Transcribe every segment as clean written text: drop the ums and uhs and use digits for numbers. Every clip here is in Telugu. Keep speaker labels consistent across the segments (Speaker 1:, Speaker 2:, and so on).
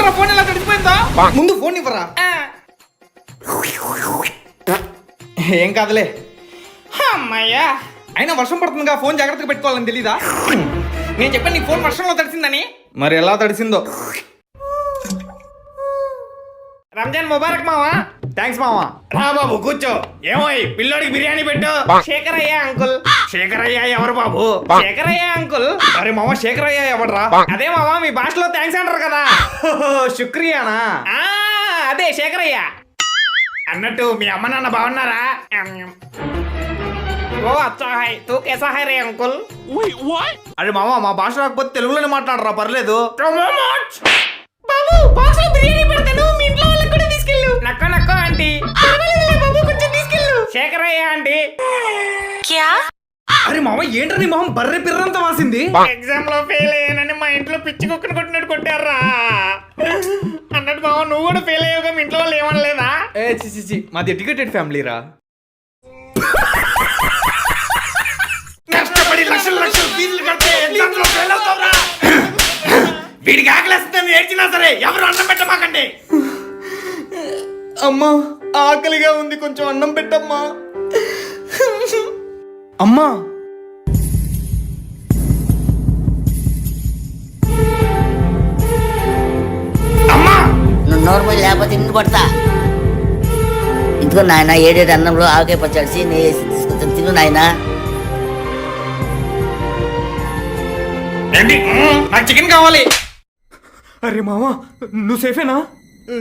Speaker 1: చూసారా ఫోన్ ఎలా తడిసిపోయిందా? ముందు ఫోన్ ఇవ్వరా. ఏం కాదులే. అమ్మయ్యా, అయినా వర్షం పడుతుందిగా, ఫోన్ జాగ్రత్తగా పెట్టుకోవాలని తెలీదా? నేను చెప్పాను నీ ఫోన్ వర్షంలో తడిసిందని. మరి ఎలా తడిసిందో. రంజాన్ ముబారక్ మావా. థ్యాంక్స్ మావా. రా బాబు కూర్చో. ఏమో పిల్లోడికి బిర్యానీ పెట్టు. శేఖరయ్య అంకుల్. శేఖరయ్య ఎవరు బాబు? శేఖరయ్య అంకుల్. అరే మామ, శేఖరయ్య ఎవడరా? అదే మావా, మీ భాషలో థ్యాంక్స్ అంటారు కదా. శుక్రియానా? అదే శేఖరయ్య. అన్నట్టు మీ అమ్మ నాన్న బాగున్నారా? ఓ అచ్చా హై. తూ కేసా హై రే అంకుల్? అరే మామ, మా భాష రాకపోతే తెలుగులోనే మాట్లాడరా, పర్లేదు. బాబు బాక్స్లో బిర్యానీ పెడతాను, మీ ఇంట్లో వాళ్ళకి కూడా తీసుకెళ్ళు. నక్క నక్క ఆంటీ. బాబు కొంచెం తీసుకెళ్ళు. శేఖరయ్య ఆంటీ. క్యా? అరే మామ, ఏంట్రా నీ మొహం బర్రె పిర్రంతా వాసింది? ఎగ్జామ్ లో ఫెయిల్ అయ్యానని మా ఇంట్లో పిచ్చి కుక్కను కొట్టినట్టు కొట్టారా. అన్నట్టు మామ, నువ్వు కూడా ఫెయిల్ అయ్యావుగా, మీ ఇంట్లో వాళ్ళు ఏమనలేదా? ఏ చి, మాది ఎడ్యుకేటెడ్ ఫ్యామిలీ రా. కష్టపడి లక్షలు ఫీజులు కడితే ఎగ్జామ్స్ లో ఫెయిల్ అవుతావురా. వీడికి ఆకలిస్తుందని ఏడ్చినా సరే ఎవరు అన్నం పెట్టమాకండి. అమ్మా, ఆకలిగా ఉంది, కొంచెం అన్నం పెట్టమ్మా. అమ్మా, అమ్మా,
Speaker 2: నువ్వు నోర్మల్ లేకపోతే ఇంటి పడతా. ఇందుకో నాయన, ఏడేడు అన్నంలో ఆవకాయ పచ్చడిసి నెయ్యి వేసి తీసుకొచ్చాను, తిను నాయన.
Speaker 1: నాకు చికెన్ కావాలి. అరే మామా, నువ్వు సేఫేనా?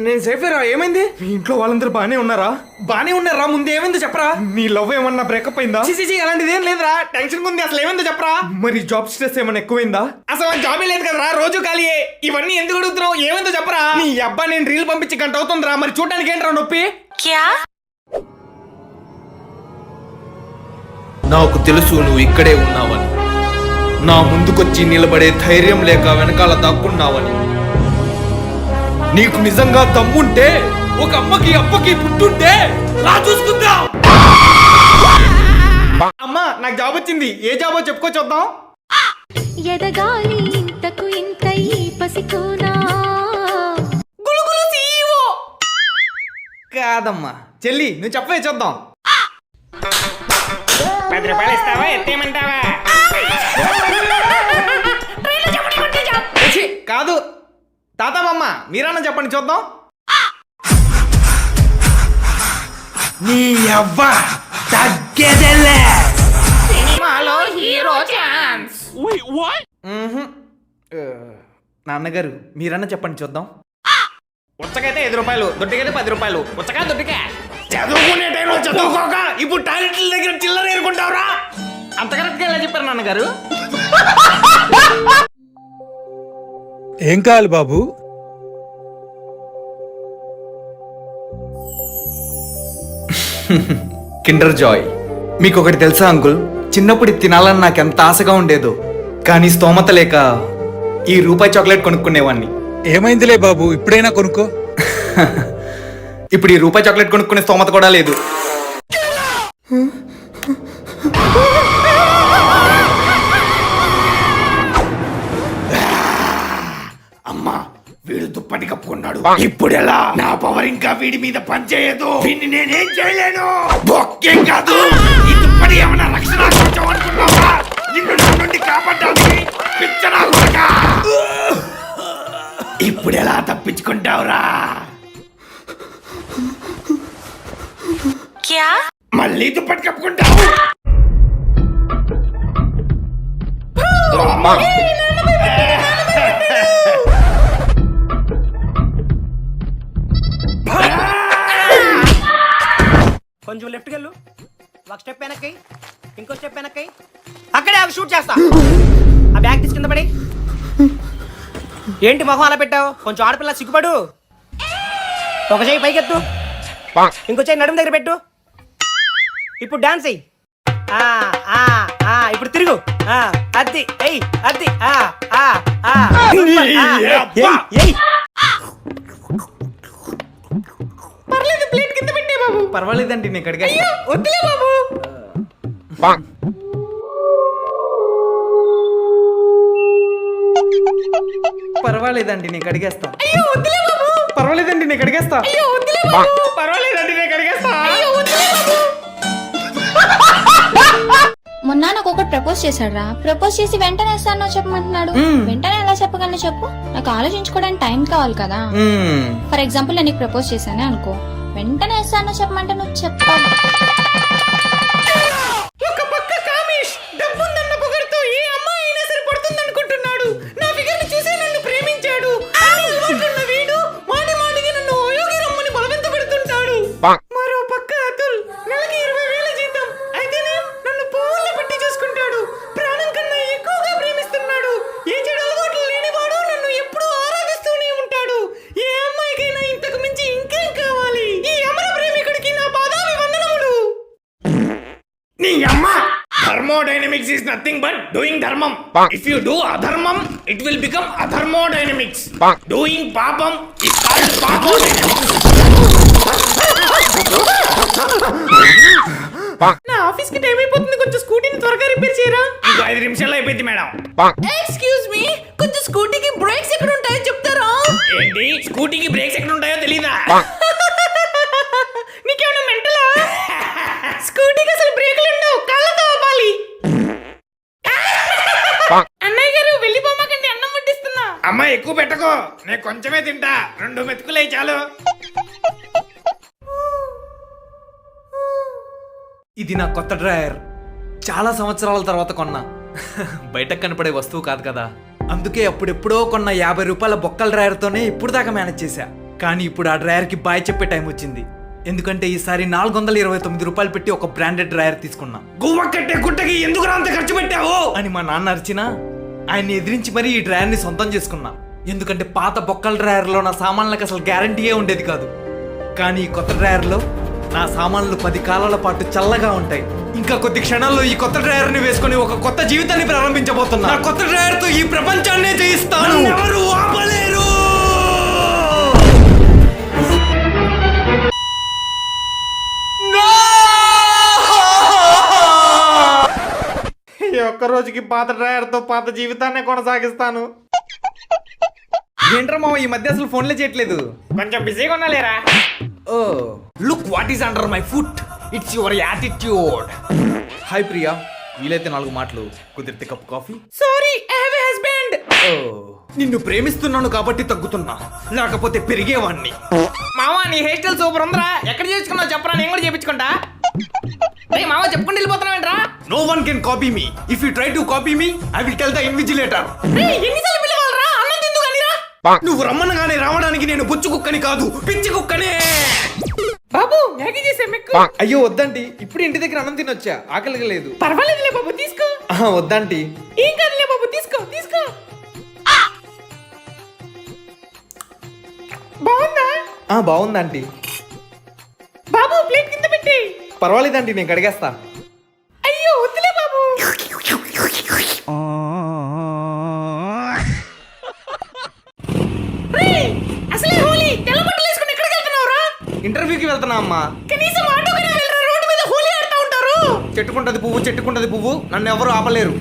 Speaker 1: నేను సేఫేరా. ఏమైంది? మీ ఇంట్లో వాళ్ళందరూ బానే ఉన్నారా? బానే ఉన్నారా. ముందు ఏమైందో చెప్పరా. నీ లవ్ ఏమన్నా బ్రేకప్ అయిందా? అలాంటిది ఏం లేదురా. టెన్షన్ ఉంది. అసలు ఏమైందో చెప్పరా. మరి జాబ్ స్ట్రెస్ ఏమన్నా ఎక్కువైందా? అసలు జాబే లేదు కదరా, రోజు ఖాళీయే. ఇవన్నీ ఎందుకు అడుగుతున్నావు? ఏమైందో చెప్పరా. నీ అబ్బా, నేను రీల్ పంపించి గంట అవుతుందిరా. మరి చూడడానికి ఏంట్రా నొప్పి? నాకు తెలుసు నువ్వు ఇక్కడే ఉన్నావని. నా ముందుకొచ్చి నిలబడే ధైర్యం లేక వెనకాల దాక్కున్నావని. నీకు నిజంగా దమ్ముంటే ఒక అమ్మకి అప్పకి పుట్టుంటే రా చూసుకుందాం. అమ్మా, నాకు జాబ్ వచ్చింది. ఏ జాబో చెప్పుకో చూద్దాం.
Speaker 3: ఎదగాలి ఇంతకు ఇంత ఈ పసికోనా.
Speaker 1: గులుగులు CEO కాదమ్మా, చెల్లి నువ్వు చెప్పవే చూద్దాం. 10 రూపాయలు ఇస్తావా, ఎత్తేయమంటావా? కాదు తాతమ్మ, మీరన్నా చెప్పండి చూద్దాం. నీ అవ్వ తగ్గేదేలే. సినిమాలో హీరో ఛాన్స్. నాన్నగారు మీరన్నా చెప్పండి చూద్దాం. ఉచ్చకైతే 5 రూపాయలు, దొడ్డికైతే 10 రూపాయలు. ఉచ్చకా దొడ్డికా? చదువుకునే టైంలో చదువుకోక ఇప్పుడు టాయిలెట్ల దగ్గర చిల్లర ఏరుకుంటావురా. అంత కరెక్ట్గా ఎలా చెప్పారు నాన్నగారు?
Speaker 4: ఏం కావాలి బాబు?
Speaker 1: Kinder Joy. మీకు ఒకటి తెలుసా అంకుల్, చిన్నప్పుడు తినాలని నాకు ఎంత ఆశగా ఉండేదో, కానీ స్తోమత లేక ఈ రూపాయి చాక్లెట్ కొనుక్కునేవాడిని.
Speaker 4: ఏమైందిలే బాబు, ఇప్పుడైనా కొనుక్కో.
Speaker 1: ఇప్పుడు ఈ రూపాయి చాక్లెట్ కొనుక్కునే స్తోమత కూడా లేదు. అమ్మా, వీడు దుప్పటి కప్పుకున్నాడు. ఇప్పుడు ఎలా? నా పవర్ ఇంకా వీడి మీద పనిచేయదు. వీడిని నేనేం చేయలేను. బొక్కేం కాదు, ఈ దుప్పటి ఏమన్నా రక్షణ కవచం అనుకున్నావా? నిన్ను నా నుండి కాపాడడానికి పిచ్చనా కొడుకా. ఇప్పుడు ఎలా తప్పించుకుంటావురా? మళ్ళీ దుప్పటి కప్పుకుంటావు.
Speaker 5: కొంచెం లెఫ్ట్కి వెళ్ళు, ఒక స్టెప్ వెనక్కి, ఇంకో స్టెప్ వెనక్కి. అక్కడే అవి షూట్ చేస్తా. ఆ బ్యాగ్ తీసుకుందా పడి. ఏంటి మొహం అలా పెట్టావు? కొంచెం ఆడపిల్ల సిగ్గుపడు. ఒక చేయి పైకెత్తు, ఇంకో చేయి నడుము దగ్గర పెట్టు. ఇప్పుడు డాన్స్ అయ్యి. ఇప్పుడు తిరుగు. అద్ది ఎయ్, అద్ది.
Speaker 1: పర్లేదు, ప్లేట్ కింద పెట్టే బాబు. పర్వాలేదండి, నేను కడిగా. వద్దులే బాబు. పర్వాలేదండి నేను కడిగేస్తా. అయ్యో వద్దులే బాబు. పర్వాలేదండి నేను కడిగేస్తా. అయ్యో వద్దులే బాబు. పర్వాలేదండి నేను కడిగేస్తా. అయ్యో వద్దులే బాబు.
Speaker 6: మొన్న నాకు ఒకటి ప్రపోజ్ చేశాడు రా. ప్రపోజ్ చేసి వెంటనే వేస్తానో చెప్పమంటున్నాడు. వెంటనే ఎలా చెప్పగలను చెప్పు? నాకు ఆలోచించుకోవడానికి టైం కావాలి కదా. ఫర్ ఎగ్జాంపుల్ నేను నీకు ప్రపోజ్ చేశానే అనుకో, వెంటనే వేస్తానో చెప్పమంటే నువ్వు చెప్పాలి.
Speaker 1: ఒక పక్క కామేష్ డబ్బుందన్న పొగరుతో ఏ అమ్మాయి అయినా సరే పడుతుందనుకుంటున్నాడు. నా ఫిగర్ ని చూసి నన్ను ప్రేమించాడు. అలవాటున్న వీడు మాటిమాటికి నన్ను అయోగి రమ్మని బలవంత పెడుతుంటాడు. మరో పక్క అతుల్ నెలకి 20,000 జీతం అయితేనే నన్ను పువ్వుల్లో పెట్టి చూసుకుంటాడు. ప్రాణం కన్నా ఎక్కువగా ప్రేమిస్తున్నాడు. ఏ చెడు అలవాట్లు లేనివాడు నన్ను ఎప్పుడూ ఆరాధిస్తూనే ఉంటాడు. ఏ అమ్మాయికైనా ఇంతకు మించి ఇంకేం కావాలి? ఈ అమర ప్రేమికుడికి నా పాదాభి వందనములు. నీ అమ్మ thermodynamics is nothing but doing ధర్మం. ఇఫ్ యు డూ అధర్మం ఇట్ విల్ బికమ్ అథర్మోడైనమిక్స్. డూయింగ్ పాపం ఇస్ కాల్డ్ పాపోడైనమిక్స్. నా ఆఫీస్ కి టైం అయిపోతుంది. కొంచెం స్కూటీని త్వరగా రిపేర్ చేయరా. ఇంకో 5 నిమిషాల్లో అయిపోయింది మేడం. ఎక్స్క్యూజ్ మీ, కొంచెం స్కూటీకి బ్రేక్స్ ఎక్కడ ఉంటాయో చెప్తారా? ఏంటి స్కూటీకి బ్రేక్స్ ఎక్కడ ఉంటాయో తెలీదా? నీకేమైనా మెంటలా? స్కూటీకి అసలు బ్రేకులు ఉండవు, కాళ్ళతో ఆపాలి. అన్నయ్య గారు వెళ్ళిపోమాకండి, అన్నం వడ్డిస్తున్నా. అమ్మాయి ఎక్కువ పెట్టుకో, నేను కొంచెమే తింటా. 2 మెతుకులే చాలు. ఇది నా కొత్త డ్రాయర్. చాలా సంవత్సరాల తర్వాత కొన్నా. బయటకు కనపడే వస్తువు కాదు కదా, అందుకే అప్పుడెప్పుడో కొన్న 50 రూపాయల బొక్కల డ్రాయర్తోనే ఇప్పుడు దాకా మేనేజ్ చేశా. కానీ ఇప్పుడు ఆ డ్రాయర్కి బాయ్ చెప్పే టైం వచ్చింది. ఎందుకంటే ఈసారి 429 రూపాయలు పెట్టి ఒక బ్రాండెడ్ డ్రాయర్ తీసుకున్నా. గువ్వ కట్టే గుట్టకి ఎందుకు అంత ఖర్చు పెట్టావు అని మా నాన్న అరిచినా ఆయన్ని ఎదిరించి మరీ ఈ డ్రాయర్ని సొంతం చేసుకున్నా. ఎందుకంటే పాత బొక్కల డ్రాయర్లో నా సామాన్లకు అసలు గ్యారంటీయే ఉండేది కాదు. కానీ ఈ కొత్త డ్రాయర్లో నా సామాన్లు 10 కాలాల పాటు చల్లగా ఉంటాయి. ఇంకా కొద్ది క్షణాల్లో ఈ కొత్త డ్రాయర్ ని వేసుకుని ఒక కొత్త జీవితాన్ని ప్రారంభించబోతున్నా. నా కొత్త డ్రాయర్ తో ఈ ప్రపంచాన్నే జయిస్తాను. ఎవరు ఆపలేరు. ఈ ఒక్క రోజుకి పాత డ్రాయర్ తో పాత జీవితాన్ని కొనసాగిస్తాను. ఏంట్రా మామ ఈ మధ్య అసలు ఫోన్లే చేయట్లేదు? కొంచెం బిజీగా ఉన్నాలేరా. Oh look what is under my foot. It's your attitude. Hi Priya, వీలైతే 4 మాటలు, కుదిరితే cup coffee. Sorry I have a husband. ఓ నిన్ను ప్రేమిస్తున్నాను కాబట్టి తగ్గుతున్నా, లేకపోతే పెరిగేవాణ్ణి. మావా నీ హెయిర్ స్టైల్ సూపర్ ఉందిరా. ఎక్కడ చేయించుకున్నావు చెప్పరా, నేను కూడా చేయించుకుంటా. మావా చెప్పుకుంటూ వెళ్ళిపోతున్నావేంట్రా? No one can copy me. If you try to copy me I will tell the invigilator. ఎన్నిసార్లు పిలవాలరా? అన్నం తిందు కానీరా. నువ్వు రమ్మనగానే రావడానికి నేను బుచ్చు కుక్కని కాదు, పిచ్చి కుక్కనే. బాబు మ్యాగీ చేసే మెక్కు. అయ్యో వద్దంటి, ఇప్పుడు ఇంటి దగ్గర అన్నం తినొచ్చా, ఆకలిగా లేదు. పర్వాలేదులే బాబు తీసుకో. వద్దంటి. ఏం కాదులే బాబు తీసుకో తీసుకో. బాగుందా? బాగుందండి. బాబు ప్లేట్ కింద పెట్టి. పర్వాలేదండి నేను కడిగేస్తా. అయ్యో వద్దులే బాబు. అసలే హోలీ తెల్ల బట్టలు వేసుకుని ఎక్కడికి వెళ్తున్నావురా? ఇంటర్వ్యూకి వెళ్తున్నా అమ్మా. కనీసం ఆటోకనే వెళ్ళరా, రోడ్డు మీద హోలీ ఆడుతూ ఉంటారు. చెట్టుకుంటది పువ్వు, చెట్టుకుంటది పువ్వు, నన్ను ఎవరు ఆపలేరు.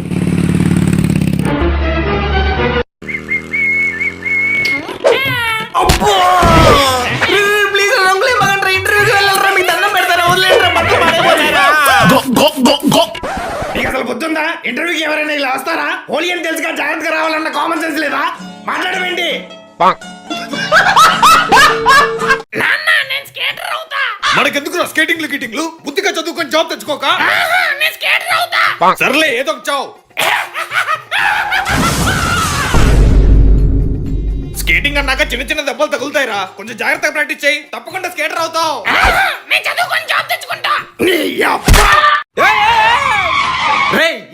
Speaker 1: ప్లీజ్ రంగులే మగండ్రా, ఇంటర్వ్యూకి వెళ్ళరా, మీకు దండం పెడతారా, వదిలేంట్రా, బట్టలు మారిపోతారా. నీకు అసలు బుద్ధుందా? ఇంటర్వ్యూకి ఎవరైనా ఇలా వస్తారా? హోలీ అని తెలుసుగా జాగ్రత్తగా రావాలన్న కామన్ సెన్స్ లేదా? మాట్లాడమేంటి? మనకెందుకు స్కేటింగ్లు గిటింగ్లు? బుద్ధిగా చదువుకొని జాబ్ తెచ్చుకోక. సర్లే ఏదో ఒక చావు. స్కేటింగ్ అన్నాక చిన్న చిన్న దెబ్బలు తగులుతాయిరా, కొంచెం జాగ్రత్తగా ప్రాక్టీస్ చేయి, తప్పకుండా స్కేటర్ అవుతావు.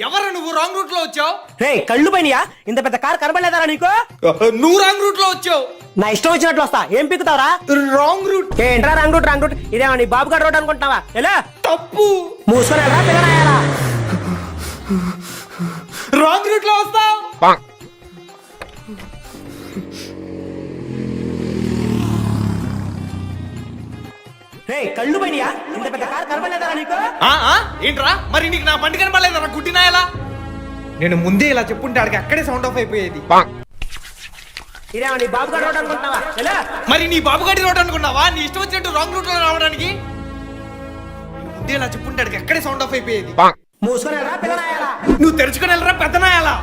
Speaker 1: ఎవరు నువ్వు రాంగ్ రూట్ లో వచ్చావు?
Speaker 5: రే కళ్ళు పైనయా? ఇంత పెద్ద కార్ కనబడలేదారా నీకు?
Speaker 1: నువ్వు రాంగ్ రూట్ లో వచ్చావు.
Speaker 5: నా ఇష్టం వచ్చినట్లు వస్తా, ఏం పిక్కుతావరా?
Speaker 1: Wrong route.
Speaker 5: ఏంట్రా రాంగ్ రూట్? రాంగ్ రూట్ ఇదేమో నీ బాబు గారు రోడ్ అనుకుంటున్నావా? ఎలా
Speaker 1: తప్పు.
Speaker 5: మూసుకొని పిల్లరాయాలా?
Speaker 1: రాంగ్ రూట్ లో వస్తావు.
Speaker 5: రే కళ్ళు పైనయా? ఇంత పెద్ద కార్ కనబడలేదారా నీకు?
Speaker 1: ఏంట్రా మరి నీకు నా బండి కనబడలేదా? గుడ్డినాయలా? నేను ముందే ఇలా చెప్పుంటే ఆడికి అక్కడే సౌండ్ ఆఫ్ అయిపోయేది.
Speaker 5: ఇదేమో నీ బాబు గారు రోడ్ అనుకుంటున్నావా? ఎలా?
Speaker 1: మరి నీ బాబు గడి రోడ్ అనుకున్నావా? నీ ఇష్టం వచ్చినట్టు రాంగ్ రూట్ లో రావడానికి ముందే ఇలా చెప్పుంటాడు ఎక్కడే సౌండ్ ఆఫ్ అయిపోయేది.
Speaker 5: మూసుకొని వెళ్ళరా పిల్లనాయాలా?
Speaker 1: నువ్వు తెరుచుకొని వెళ్ళరా పెద్దనాయాలా?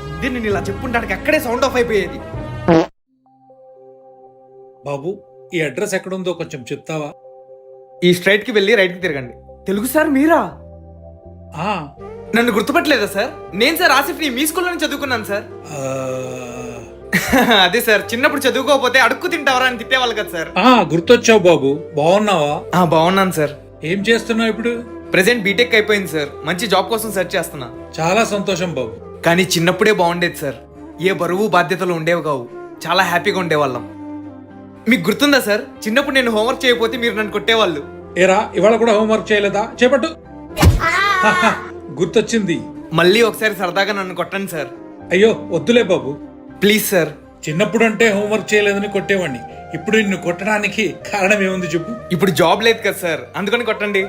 Speaker 1: ముందే నేను ఇలా చెప్పుంటాడు అక్కడే సౌండ్ ఆఫ్ అయిపోయేది.
Speaker 4: బాబు ఈ అడ్రస్ ఎక్కడుందో కొంచెం చెప్తావా?
Speaker 1: ఈ స్ట్రైట్ కి వెళ్ళి రైట్ కి తిరగండి. తెలుగు సార్ మీరా?
Speaker 4: ఆ,
Speaker 1: నన్ను గుర్తుపట్టలేదా సార్? నేను సార్ ఆసిఫ్ ని మీ స్కూల్లోనే చదువుకున్నాను సార్.
Speaker 4: ఆ,
Speaker 1: అదే సార్, చిన్నప్పుడు చదువుకోకపోతే అడుక్కు తింటావరా అని తిట్టేవాళ్ళు కదా సార్.
Speaker 4: గుర్తొచ్చావు బాబు. బాగున్నావా?
Speaker 1: బాగున్నాను సార్.
Speaker 4: ఏం చేస్తున్నావు ఇప్పుడు?
Speaker 1: ప్రెసెంట్ బీటెక్ అయిపోయింది సార్. మంచి జాబ్ కోసం సెర్చ్ చేస్తున్నా.
Speaker 4: చాలా సంతోషం బాబు.
Speaker 1: కానీ చిన్నప్పుడే బాగుండేది సార్. ఏ బరువు బాధ్యతలు ఉండేవి కావు. చాలా హ్యాపీగా ఉండేవాళ్ళం. మీకు గుర్తుందా సార్, చిన్నప్పుడు నేను హోంవర్క్ చేయకపోతే మీరు నన్ను కొట్టేవాళ్ళు.
Speaker 4: ఏరా ఇవాళ కూడా హోంవర్క్ చేయలేదా? చేపట్టు. గుర్తొచ్చింది.
Speaker 1: మళ్ళీ ఒకసారి సరదాగా నన్ను కొట్టండి సార్.
Speaker 4: అయ్యో వద్దులే బాబు.
Speaker 1: Please sir.
Speaker 4: చిన్నప్పుడు అంటే హోంవర్క్ చేయలేదని కొట్టేవాడిని. ఇప్పుడు నిన్ను కొట్టడానికి కారణం ఏముంది చెప్పు?
Speaker 1: ఇప్పుడు జాబ్ లేదు కదా సార్, అందుకని కొట్టండి.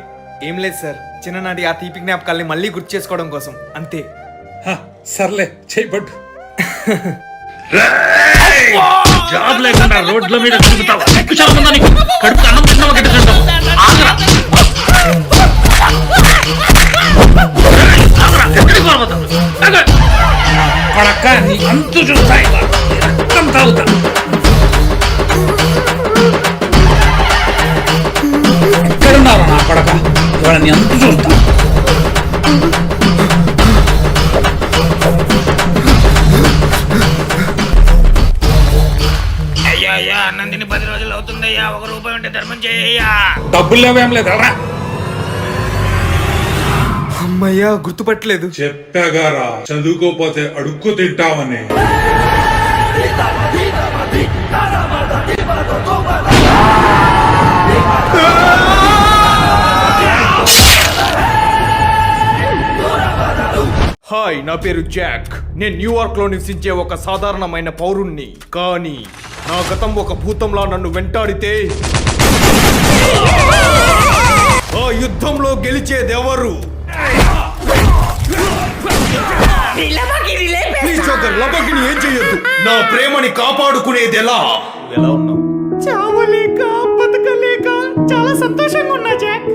Speaker 1: ఏం లేదు సార్, చిన్ననాటి ఆ తీపి జ్ఞాపకాల్ని మళ్ళీ గుర్తు చేసుకోవడం కోసం అంతే.
Speaker 4: సర్లే చేపట్టు.
Speaker 7: జాబ్ లేకుండా రోడ్ల మీద తిరుగుతావా? కడుపు అన్నం తిన్నావా?
Speaker 4: పడక్క నీ అంతు చూస్తాయి. రక్తం తాగుతా. ఎక్కడున్నారా నా పడక? ఇవాళ నీ అంతు చూస్తా.
Speaker 7: అయ్యా అన్నం తిని 10 రోజులు అవుతుందయ్యా. 1 రూపాయి ఉంటే ధర్మం చేయ్యా.
Speaker 4: డబ్బులు లేవేం లేదు.
Speaker 1: అమ్మయ్యా, గుర్తుపట్టలేదు.
Speaker 4: చెప్పాగారా చదువుకోపోతే అడుక్కు తింటామని.
Speaker 1: హాయ్, నా పేరు జాక్. నేను న్యూయార్క్ లో నివసించే ఒక సాధారణమైన పౌరుణ్ణి. కానీ నా గతం ఒక భూతంలా నన్ను వెంటాడితే ఆ యుద్ధంలో గెలిచేదెవరు? ప్లీజ్ జోకర్, లబకిని ఏం చెయ్యొద్దు. నా ప్రేమని కాపాడుకునేది ఎలా? ఎలా ఉన్నావు? చావలేక బతకలేక చాలా సంతోషంగా ఉన్నా జాక్.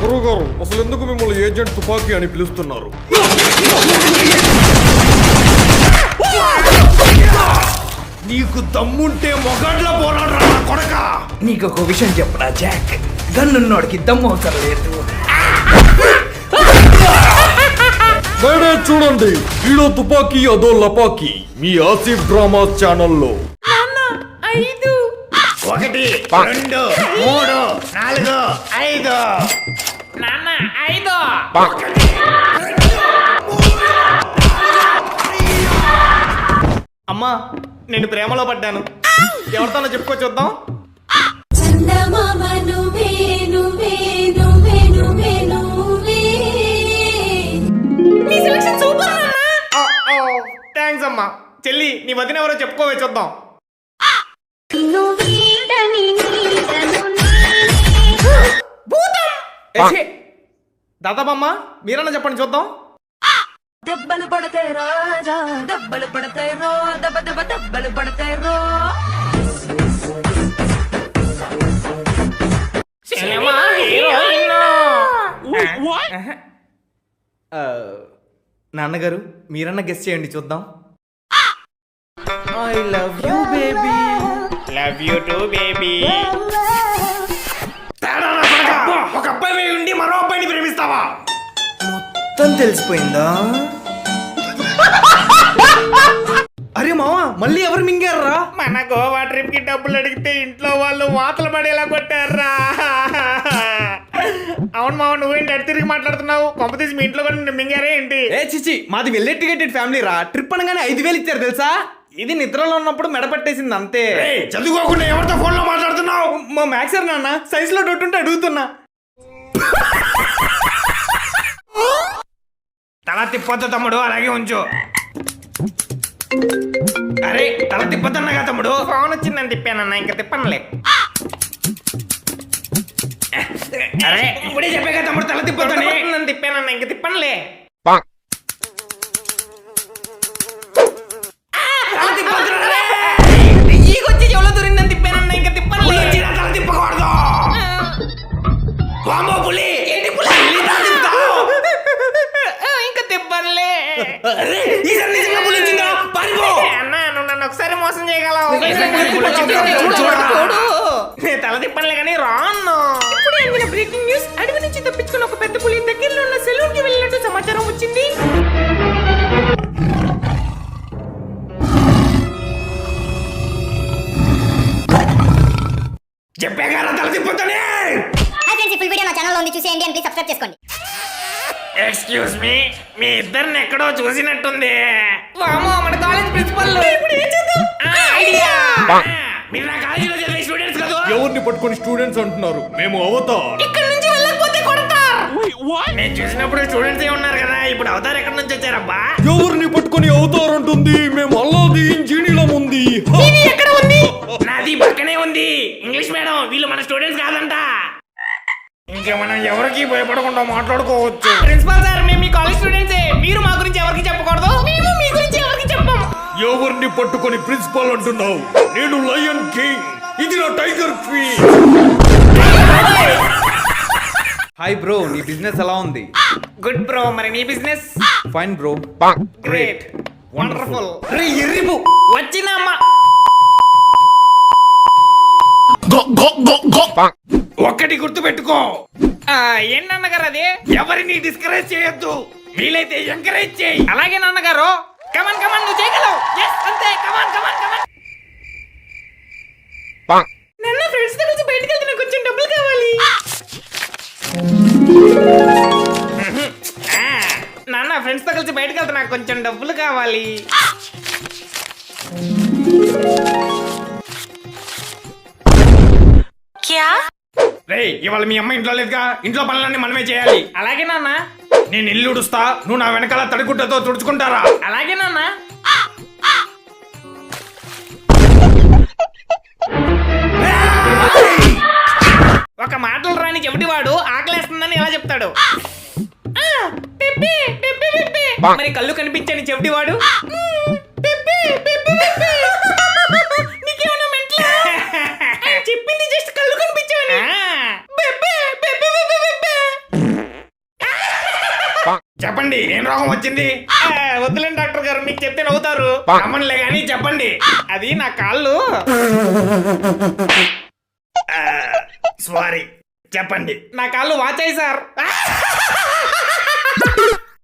Speaker 1: గురుగారు, అసలు ఎందుకు మిమ్మల్ని ఏజెంట్ తుపాకీ అని పిలుస్తున్నారు? నీకు దమ్ముంటే మొగాడ్ల పోరాడరా కొడక. నీకు ఒక విషయం చెప్పరా జాక్, గన్నున్నోడికి దమ్ము అవసరం లేదు. చూడండి, ఈడో తుపాకీ అదో లపాకీ. మీ ఆసిఫ్ డ్రామా ఛానల్లో
Speaker 7: 1 2 3 4 5 నాన్న 5.
Speaker 1: అమ్మా, నేను ప్రేమలో పడ్డాను. ఎవరితోనో చెప్పుకో చూద్దాం. థ్యాంక్స్ అమ్మా. చెల్లి, నీ వదిన ఎవరో చెప్పుకోవే చూద్దాం. దాదాపమ్మ, మీరన్నా చెప్పండి చూద్దాం.
Speaker 8: దెబ్బలు పడతాయి రాజా, దెబ్బలు పడతాయి రో, దెబ్బ దెబ్బ దెబ్బలు పడతాయి రో.
Speaker 1: నాన్నగారు, మీరన్నా గెస్ చేయండి చూద్దాం. I love you baby.
Speaker 7: Love you to baby.
Speaker 1: ఒక అబ్బాయి ఉండి మరో అబ్బాయిని ప్రేమిస్తావా? మొత్తం తెలిసిపోయిందా? అరే మావా, మళ్ళీ ఎవరు మింగారా?
Speaker 7: మన గోవా ట్రిప్ కి డబ్బులు అడిగితే ఇంట్లో వాళ్ళు వాతలు పడేలా కొట్టారా. అవును మావ, నువ్వేంటి అటు తిరిగి మాట్లాడుతున్నావు? కొంపతీసి మీ ఇంట్లో కూడా మింగారే ఏంటి?
Speaker 1: ఏ చిచి, మాది వెల్ ఎడ్యుకేటెడ్ ఫ్యామిలీ రా. ట్రిప్ అనగానే 5,000 ఇచ్చారు తెలుసా? ఇది నిద్రలో ఉన్నప్పుడు మెడపట్టేసింది అంతే.
Speaker 7: చదువుకోకుండా ఎవరితో ఫోన్ లో మాట్లాడుతున్నావు?
Speaker 1: మా మ్యాథ్స్ సార్ నాన్న, సైన్స్ లో డౌట్ ఉంటే అడుగుతున్నా.
Speaker 7: తల తిప్పొద్దు తమ్ముడు, అలాగే ఉంచు. అరే తల తిప్పొద్దన్నాగా తమ్ముడు.
Speaker 1: ఫోన్ వచ్చిందని తిప్పానన్నా, ఇంకా తిప్పనులే.
Speaker 7: అరే ఇప్పుడే చెప్పాక తమ్ముడు తల తిప్పొద్దని.
Speaker 1: తిప్పానన్నా, ఇంకా తిప్పనులే. అరే ఈసారి నిజంగా పులి వచ్చిందా పారిపో అన్నా నువ్వు నన్ను ఒకసారి మోసం చేయగలవు నేను తల తిప్పనులే కానీ రాను ఇప్పుడు అందిన బ్రేకింగ్ న్యూస్ అడవి నుంచి తప్పించుకున్న ఒక పెద్ద పులి దగ్గరలో ఉన్న సెలూన్ కి వెళ్ళినట్టు సమాచారం వచ్చింది చెప్పాగారా తల తిప్పుతానే
Speaker 6: ఫుల్ వీడియో నా ఛానల్లో ఉంది చూసేయండి అని సబ్స్క్రైబ్ చేసుకోండి.
Speaker 1: ఎక్స్క్యూజ్ మీ మీ ఇద్దరిని ఎక్కడో చూసినట్టుంది వామో మన కాలేజ్ ప్రిన్సిపల్ ఇప్పుడు ఏం చేద్దాం ఐడియా మీరు నా కాలేజీలో చదివే స్టూడెంట్స్ కదా
Speaker 7: ఎవరిని పట్టుకొని స్టూడెంట్స్ అంటున్నారు మేము అవతార్
Speaker 1: ఇక్కడ నుంచి వెళ్ళకపోతే కొడతారు నేను చూసినప్పుడు స్టూడెంట్స్ ఏ ఉన్నారు కదా ఇప్పుడు అవతార్ ఎక్కడి నుంచి వచ్చారబ్బా
Speaker 7: ఎవరిని పట్టుకొని అవతార్ అంటుంది మేము అల్లాది జీనీలం ఉంది
Speaker 1: ఇది ఎక్కడ ఉంది నాది పక్కనే ఉంది ఇంగ్లీష్ మేడం వీళ్ళు మన స్టూడెంట్స్ కాదంట ఇంకా మనం ఎవరికి భయపడకుండా మాట్లాడుకోవచ్చు ప్రిన్సిపల్ సార్ మేము మీ కాలేజ్ స్టూడెంట్సే మీరు మా గురించి ఎవరికి చెప్పకూడదు మేము మీ గురించి ఎవరికి చెప్పాం
Speaker 7: ఎవరిని పట్టుకొని ప్రిన్సిపల్ అంటున్నావు నేను లయన్ కింగ్ ఇది నా టైగర్ క్వీన్
Speaker 9: హాయ్ బ్రో నీ బిజినెస్ ఎలా ఉంది?
Speaker 1: గుడ్ బ్రో మరి నీ business
Speaker 9: fine bro.
Speaker 1: Great wonderful రే ఎర్రిపు వచ్చిన అమ్మ ఒక్కటి గుర్తు పెట్టుకో ఏం నాన్నగారు అది ఎవరిని డిస్కరేజ్ చేయొద్దు వీలైతే ఎంకరేజ్ చేయి అలాగే నాన్నగారు కమాన్ కమాన్ నువ్వు చేయగలవు yes అంతే కమాన్ కమాన్ కమాన్ నన్ను ఫ్రెండ్స్ తో కలిసి బయటికి వెళ్తే నాకు కొంచెం డబ్బులు కావాలి నాన్న ఫ్రెండ్స్ తో కలిసి బయటికి వెళ్తే నాకు కొంచెం డబ్బులు కావాలి రే ఇవాళ మీ అమ్మ ఇంట్లో లేదుగా ఇంట్లో పనులన్నీ మనమే చేయాలి అలాగే నాన్న నేను ఇల్లు ఉడుస్తా నువ్వు నా వెనకాల తడిగుడ్డతో తుడుచుకుంటారా అలాగే నాన్న ఒక మాటలు రాని చెవిటివాడు ఆకలేస్తుందని ఎలా చెప్తాడు మరి కళ్ళు కనిపించని చెవిటివాడు నీకేమన్నా మెంటలా? చెప్పింది జస్ట్ కళ్ళు కనిపించవని చెప్పండి ఏం రోగం వచ్చింది వద్దులేండి డాక్టర్ గారు మీకు చెప్తే నవ్వుతారు నమ్మనిలే కానీ చెప్పండి అది నా కాళ్ళు సారీ చెప్పండి నా కాళ్ళు వాచాయి సార్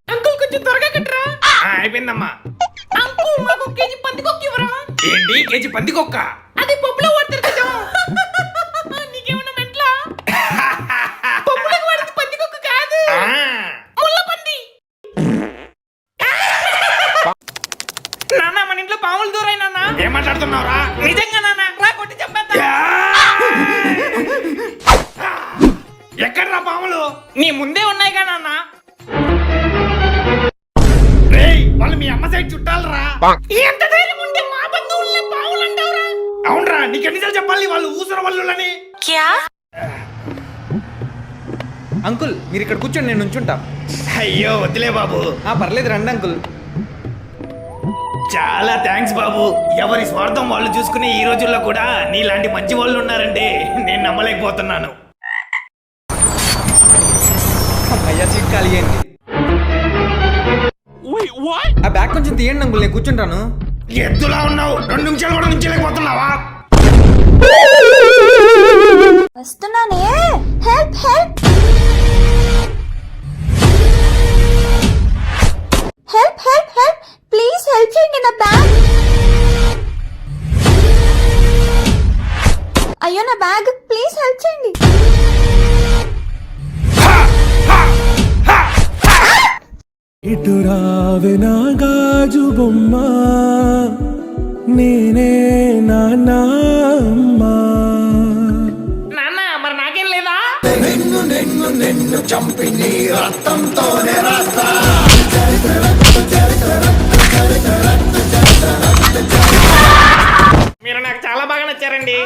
Speaker 1: అంకుల్ కొంచెం త్వరగా కట్టరా అయిపోయిందమ్మా అంకుల్ మాకు కేజీ పందికొక్క ఇవ్వరా ఏంటి కేజీ పందికొక్క అది పప్పులో వాడతారు కదా నీకేమన్నా మెంట్లా పప్పులో వాడితే పందికొక్క కాదు ముళ్ళ పంది నాన్న మన ఇంట్లో పాములు దూరాయి నాన్న ఏం మాట్లాడుతున్నావురా నిజంగా నాన్న రా కొట్టి చెప్పేద్దా ఎక్కడ్రా పాములు నీ ముందే ఉన్నాయి కదా నాన్న రేయ్ వాళ్ళు మీ అమ్మ సైడ్ చుట్టాలరా ఎంత ధైర్యం ఉంటే మా బంధువుల్ని పాములు అంటావురా అవునరా నీకు ఎన్నిసార్లు చెప్పాలి వాళ్ళు ఊసర వాళ్ళని
Speaker 9: అంకుల్ మీరు ఇక్కడ కూర్చోండి నేను నుంచుంటా.
Speaker 1: అయ్యో వద్దులే బాబు
Speaker 9: పర్లేదు రండి అంకుల్.
Speaker 1: చాలా థ్యాంక్స్ బాబు ఎవరి స్వార్థం వాళ్ళు చూసుకునే ఈ రోజుల్లో కూడా నీలాంటి మంచి వాళ్ళు ఉన్నారంటే నేను నమ్మలేకపోతున్నాను
Speaker 9: అయ్యా సీట్ ఖాళీ చేయండి. ఆ బ్యాగ్ కొంచెం తీయండి అంకుల్ నేను కూర్చుంటాను.
Speaker 1: ఎద్దులా ఉన్నావు 2 నిమిషాలు కూడా నుంచలేకపోతున్నావా
Speaker 6: వస్తున్నానే help help help help help please help చేయండి నా బ్యాగ్ అయ్యో నా బ్యాగ్ ప్లీజ్ హెల్ప్ చేయండి
Speaker 10: ఇటు రావే నా గాజు బొమ్మ నేనే నాన్న
Speaker 1: నాన్న మరి నాకేం లేదా
Speaker 10: నిన్ను చంపి నీ రక్తంతోనే రాస్తా
Speaker 1: మీరు నాకు చాలా బాగా నచ్చారండి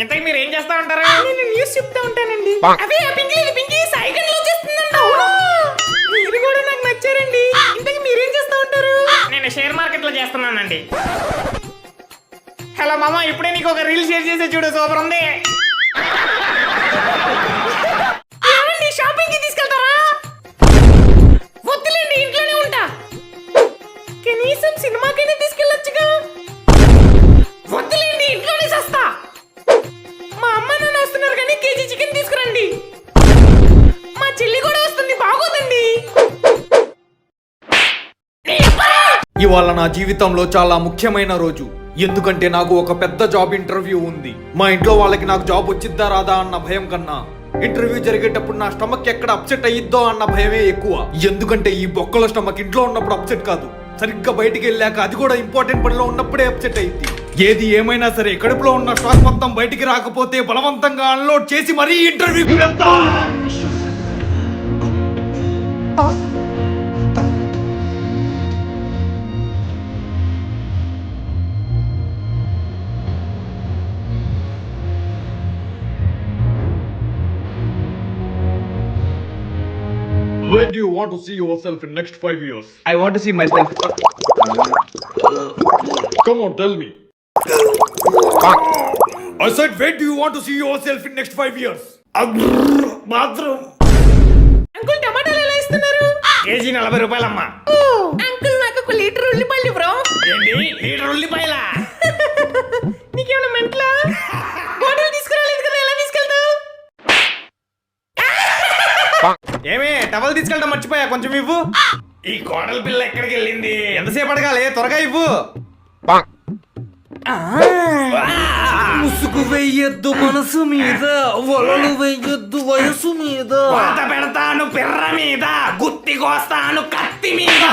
Speaker 1: ఇంతకు మీరు ఏం చేస్తా ఉంటారు నేను న్యూస్ చెప్తా ఉంటానండి అవే పింకీ సైకిల్ లో చేస్తుందంట మీరు కూడా నాకు నచ్చారండి ఇంతకు మీరేం చేస్తా ఉంటారు నేను షేర్ మార్కెట్ లో చేస్తున్నానండి హలో మామ ఇప్పుడే నీకు ఒక రీల్ షేర్ చేసే చూడు సూపర్ ఉంది ఏమండి షాపింగ్ కి తీసుకెళ్తారా వద్దులేండి ఇంట్లోనే ఉంటా కనీసం సినిమాకైనా తీసుకెళ్ళొచ్చుగా. వద్దులేండి, ఇంట్లోనే చేస్తా. మా అమ్మ నాన్న వస్తున్నారు కానీ కేజీ చికెన్ తీసుకురండి. మా చెల్లి కూడా వస్తుంది, బాగోదండి.
Speaker 9: ఇవాళ నా జీవితంలో చాలా ముఖ్యమైన రోజు. ఎందుకంటే నాకు ఒక పెద్ద జాబ్ ఇంటర్వ్యూ ఉంది. మా ఇంట్లో వాళ్ళకి నాకు జాబ్ వచ్చిద్దా రాదా అన్న భయం కన్నా ఇంటర్వ్యూ జరిగేటప్పుడు నా స్టమక్ ఎక్కడ అప్సెట్ అయ్యిద్దో అన్న భయమే ఎక్కువ. ఎందుకంటే ఈ బొక్కల స్టమక్ ఇంట్లో ఉన్నప్పుడు అప్సెట్ కాదు, సరిగ్గా బయటికి వెళ్ళాక, అది కూడా ఇంపార్టెంట్ పనిలో ఉన్నప్పుడే అప్సెట్ అయ్యింది. ఏది ఏమైనా సరే కడుపులో ఉన్న స్టాక్ మొత్తం బయటికి రాకపోతే బలవంతంగా అన్లోడ్ చేసి మరీ ఇంటర్వ్యూకి వెళ్తా.
Speaker 7: Where do you want to see yourself in next 5 years?
Speaker 9: I want to see myself.
Speaker 7: Come on, tell me. I said, where do you want to see yourself in next 5 years? Bathroom.
Speaker 1: Uncle టమాటాలు ఎలా ఇస్తున్నారు?
Speaker 5: కేజీ 40 రూపాయలమ్మా.
Speaker 1: అంకుల్ నాకు ఒక లీటర్ ఉల్లిపాయలు బ్రో.
Speaker 5: ఏంటి లీటర్ ఉల్లిపాయలా?
Speaker 1: నీకేమైనా మెంట్లా? బాటిల్ తీసుకురాలేదు కదా, ఎలా తీసుకెళ్తావు?
Speaker 9: ఏమే టవల్ తీసుకెళ్ళడం మర్చిపోయా, కొంచెం ఇవ్వు.
Speaker 5: ఈ కోడల పిల్ల ఎక్కడికి వెళ్ళింది?
Speaker 9: ఎంతసేపు అడగాలి, త్వరగా ఇవ్వు. ముసుగు వెయ్యొద్దు మనసు మీద, వలలు వెయ్యొద్దు వయసు మీద.
Speaker 5: వాత పెడతాను పిర్ర మీద, గుత్తి కోస్తాను కత్తి మీద.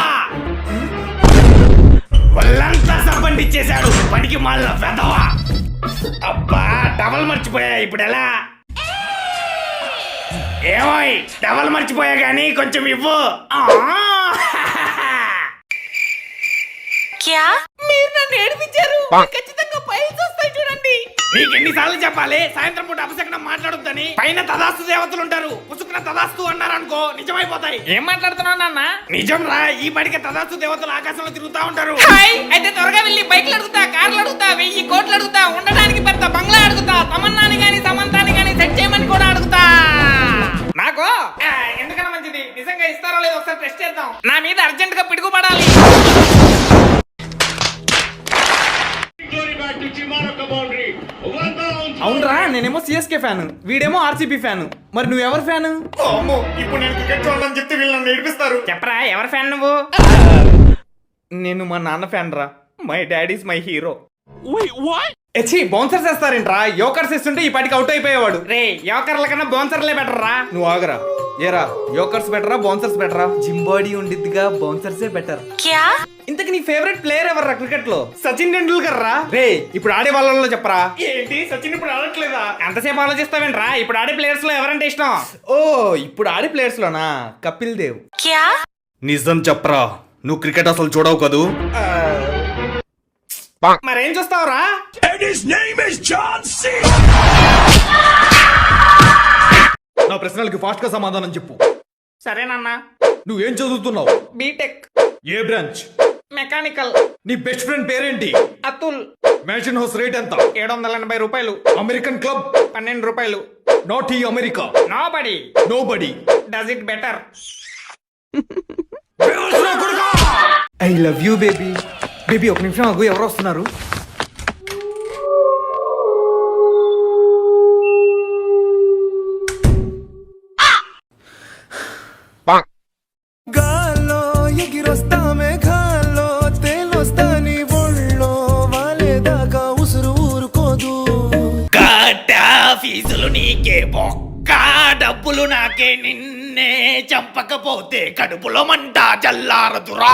Speaker 5: వాళ్ళంతా సబ్బండిచ్చేశాడు పనికి మళ్ళా పెదవా. అబ్బా టవల్ మర్చిపోయా, ఇప్పుడు ఎలా? ఏమోయ్ టవల్ మర్చిపోయా గానీ కొంచెం ఇవ్వు.
Speaker 1: మీరు నన్ను ఏడిపించారు. ఖచ్చితంగా పైల్స్ వస్తాయి చూడండి.
Speaker 5: నీకు ఎన్నిసార్లు చెప్పాలి సాయంత్రం పూట అపశకనం మాట్లాడొద్దని? పైన తదాస్తు దేవతలు ఉంటారు, పుసుకున్న తదాస్తు అన్నారనుకో నిజమైపోతాయి.
Speaker 1: ఏం మాట్లాడుతున్నావు నాన్న?
Speaker 5: నిజం రా, ఈ పడికి తదాస్తు దేవతలు ఆకాశంలో తిరుగుతా ఉంటారు.
Speaker 1: అయితే త్వరగా వెళ్ళి బైక్లు అడుగుతా, కార్లు అడుగుతా, 1000 కోట్లు అడుగుతా, ఉండడానికి పెద్ద బంగ్లా అడుగుతా, తమన్నాని గాని సమంతాని గాని సెట్ చేయమని కూడా అడుగుతా.
Speaker 5: నాకు
Speaker 1: ఎందుకన్నా మంచిది, నిజంగా ఇస్తారో లేదో ఒకసారి టెస్ట్ చేద్దాం. నా మీద అర్జెంట్ గా పిడుగుపడాలి.
Speaker 9: అవునరా, నేనేమో సిఎస్కే ఫ్యాన్, వీడేమో ఆర్సీబీ ఫ్యాన్. మరి నువ్వెవరు ఫ్యాన్?
Speaker 5: అమ్మో, ఇప్పుడు నేను క్రికెట్ చూడాలని చెప్తే వీళ్ళు నన్ను ఏడిపిస్తారు.
Speaker 1: చెప్పరా ఎవరి ఫ్యాన్ నువ్వు?
Speaker 9: నేను మా నాన్న ఫ్యాన్ రా. My daddy is my hero. ఎచ్చి బౌన్సర్స్ వేస్తారేంట్రా? యోకర్స్ వేస్తుంటే ఈ పాటికి అవుట్ అయిపోయేవాడు.
Speaker 1: రే యోకర్ల కన్నా బౌన్సర్లే బెటర్ రా.
Speaker 9: నువ్వు ఆగరా. ఏరా, యోకర్స్ బెటరా బౌన్సర్స్ బెటరా? జిమ్ బాడీ ఉండిద్దిగా, బౌన్సర్సే బెటర్. ఇంతకి నీ ఫేవరెట్ ప్లేయర్ ఎవర్రా క్రికెట్ లో? సచిన్ టెండూల్కర్ రా. రే ఇప్పుడు ఆడే వాళ్ళలో చెప్పరా.
Speaker 5: ఏంటి సచిన్ ఇప్పుడు ఆడట్లేదా?
Speaker 1: ఎంతసేపు ఆలోచిస్తావేంట్రా? ఇప్పుడు ఆడే ప్లేయర్స్ లో ఎవరంటే ఇష్టం?
Speaker 9: ఓ ఇప్పుడు ఆడే ప్లేయర్స్ లోనా కపిల్ దేవ్.
Speaker 7: నిజం చెప్పరా, నువ్వు క్రికెట్ అసలు చూడవు కదూ?
Speaker 1: మరేం చూస్తావురా?
Speaker 7: నా ప్రశ్నలకి ఫాస్ట్ గా సమాధానం చెప్పు.
Speaker 1: సరేనన్నా.
Speaker 7: నువ్వేం చదువుతున్నావు?
Speaker 1: బీటెక్
Speaker 7: ఏ బ్రాంచ్?
Speaker 1: మెకానికల్.
Speaker 7: నీ బెస్ట్ ఫ్రెండ్ పేరేంటి?
Speaker 1: అతుల్.
Speaker 7: మ్యాన్షన్ హౌస్ రేట్ ఎంత?
Speaker 1: 780 రూపాయలు.
Speaker 7: American club?
Speaker 1: 12 రూపాయలు.
Speaker 7: నాట్ ఈ America.
Speaker 1: Nobody
Speaker 7: nobody
Speaker 1: does it better.
Speaker 9: I love you baby. Baby ఒక నిమిషం ఆగు, ఎవరు వస్తున్నారు?
Speaker 10: గాల్లో ఎగిరొస్తా మేఘాల్లో తేలొస్తా నీ ఒళ్ళో వాలేదాకా ఉసురు ఊరుకోదు.
Speaker 5: కట్టా ఫీజులు నీకే బొక్క, డబ్బులు నాకే, నిన్నే చంపకపోతే కడుపులో మంట జల్లారదురా.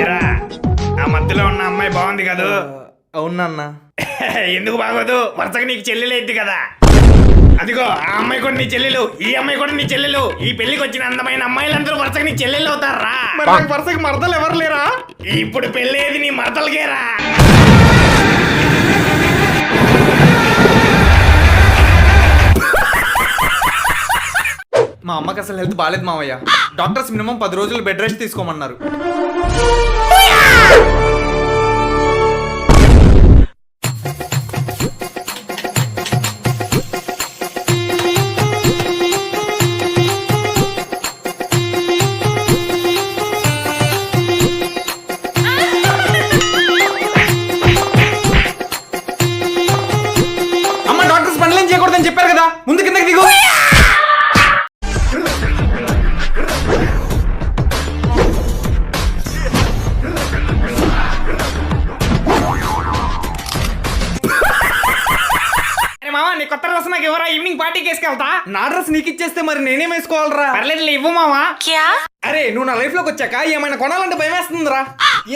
Speaker 5: ఏరా, ఆ మధ్యలో ఉన్న అమ్మాయి బాగుంది కదా?
Speaker 9: అవునన్నా.
Speaker 5: ఎందుకు బాగోదు? వరుసగా నీకు చెల్లెలేద్ది కదా.
Speaker 1: అదిగో ఆ అమ్మాయి కూడా నీ చెల్లెలు, ఈ అమ్మాయి కూడా నీ చెల్లెలు. ఈ పెళ్లికి వచ్చిన అందమైన అమ్మాయిలందరూ వరుసగా నీ చెల్లెలు అవుతారా? వరుసగా మరదలు ఎవరు లేరా? ఇప్పుడు పెళ్ళేది నీ మరదలకేరా.
Speaker 9: మా అమ్మకి అసలు హెల్త్ బాగాలేదు మావయ్య. డాక్టర్స్ మినిమం 10 రోజులు బెడ్ రెస్ట్ తీసుకోమన్నారు. అమ్మ డాక్టర్స్ పనులేం చేయకూడదని చెప్పారు కదా, ముందు కిందకి దిగు.
Speaker 1: నీ కొత్త డ్రెస్ నాకు ఎవరా? ఈవినింగ్ పార్టీకి వేసుకెళ్తా.
Speaker 9: నా డ్రెస్ నీకు ఇచ్చేస్తే మరి నేనేం వేసుకోవాలరా?
Speaker 1: పర్లేదు ఇవ్వు మావా.
Speaker 9: అరే నువ్వు నా లైఫ్ లోకి వచ్చాక ఏమైనా కొనాలంటే భయం వేస్తుందిరా.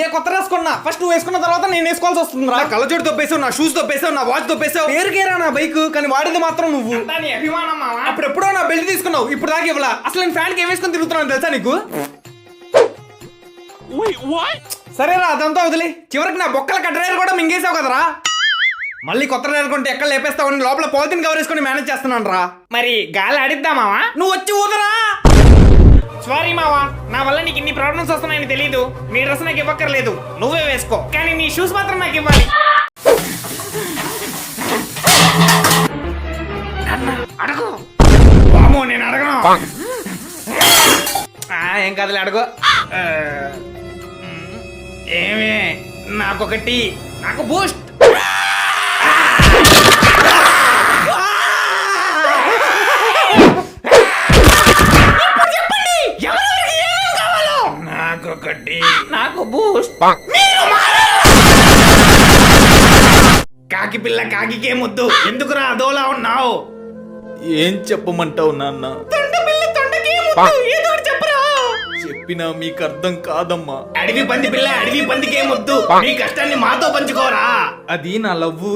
Speaker 9: ఏ కొత్త డ్రెస్ కొన్నా ఫస్ట్ నువ్వు వేసుకున్న తర్వాత నేను వేసుకోవాల్సి వస్తుందిరా. కళ్ళజోడు తొప్పేసావు, నా షూస్ తొప్పేసావు, నా వాచ్ తొప్పేసావు. పేరుకేరా నా బైక్, కానీ వాడేది మాత్రం నువ్వు.
Speaker 1: అంతా నీ అభిమానం మావా.
Speaker 9: అప్పుడు ఎప్పుడో నా బెల్ట్ తీసుకున్నావు, ఇప్పుడు దాకా ఇవ్వలా. అసలు నేను ఫ్యాన్ కి ఏం వేసుకొని తిరుగుతున్నాను తెలుసా నీకు? సరేరా అదంతా వదిలే. చివరికి నా బొక్కల కట్టరేరు కూడా మింగేసావు కదరా. మళ్ళీ కొత్త డ్రైవర్ కొంటే ఎక్కడ లేపేస్తావని లోపల పాలిథిన్ కవర్ వేసుకొని మేనేజ్ చేస్తున్నాను రా.
Speaker 1: మరి గాలి ఆడిద్దా మావా?
Speaker 9: నువ్వు వచ్చి ఊదరా.
Speaker 1: సారీ మావా, నా వల్ల నీకు ఇన్ని ప్రాబ్లమ్స్ వస్తున్నాయని తెలీదు. నీ డ్రెస్ నాకు ఇవ్వక్కర్లేదు, నువ్వే వేసుకో. కానీ నీ షూస్ మాత్రం నాకు ఇవ్వాలి. అడగు. వామో నేను అడగను.
Speaker 9: ఏం కదలే అడుగు.
Speaker 1: ఏమే నాకొకటి, నాకు బూస్ట్. నాకొకటి, నాకు బూస్ట్. కాకి పిల్ల కాకికే ముద్దు. ఎందుకురా అదోలా ఉన్నావు?
Speaker 9: ఏం చెప్పమంటావు నాన్న? చెప్పినా మీకు అర్థం కాదమ్మా.
Speaker 1: అడవి పంది పిల్ల అడవి పందికే ముద్దు. నీ కష్టాన్ని మాతో పంచుకోరా.
Speaker 9: అది నా లవ్వు.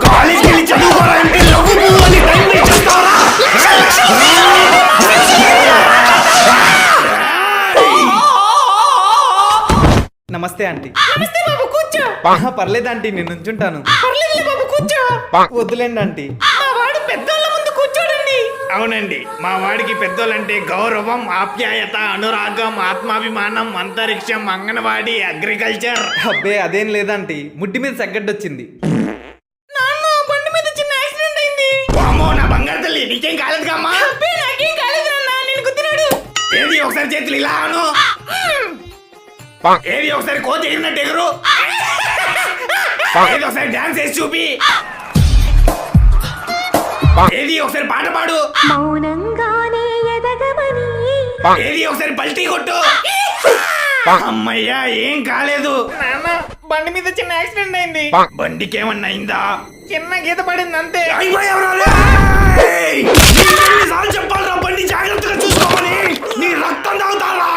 Speaker 1: కాలేజీకి వెళ్ళి చదువుకోవాలంటే లవ్వు పువ్వు అని టైం వేస్ట్ చేస్తావా?
Speaker 9: నమస్తే ఆంటీ.
Speaker 1: నమస్తే బాబు, కూర్చో.
Speaker 9: పర్లేదు ఆంటీ, నేను నుంచుంటాను.
Speaker 1: పర్లేదులే బాబు, కూర్చో.
Speaker 9: వద్దులేండి ఆంటీ.
Speaker 1: మా వాడు పెద్దోళ్ళ ముందు కూర్చోడండి. అవునండి, మా వాడికి పెద్దోళ్ళంటే గౌరవం, ఆప్యాయత, అనురాగం, ఆత్మాభిమానం, అంతరిక్షం, అంగన్వాడీ, అగ్రికల్చర్.
Speaker 9: అబ్బే అదేం లేదంటీ, ముడ్డి మీద సగ్గడ్డొచ్చింది.
Speaker 1: నాన్న, బండి మీద చిన్న యాక్సిడెంట్ అయింది. వామ్మో నా బంగారు తల్లి, నీకేం కాలేదు కమ్మా? నాకేం కాలేదు నాన్న, నేను గుద్దినాడు. ఏది ఒకసారి చేతులు ఇలా అను. ఏది ఒకసారి కోతి ఎగిరినట్టు ఎగురు. ఏది ఒకసారి డాన్స్ వేసి చూపి. ఏది ఒకసారి పాట పాడు.
Speaker 3: మౌనంగానే ఎదగమని
Speaker 1: ఏది ఒకసారి పల్టీ కొట్టు. అమ్మయ్యా ఏం కాలేదు. నాన్న, బండి మీద చిన్న యాక్సిడెంట్ అయింది. బండికి ఏమన్నా అయిందా? చిన్న గీత పడింది అంతే. ఎన్నిసార్లు చెప్పాలరా బండి జాగ్రత్తగా చూసుకోమని? నీ రక్తం తాగుతారా?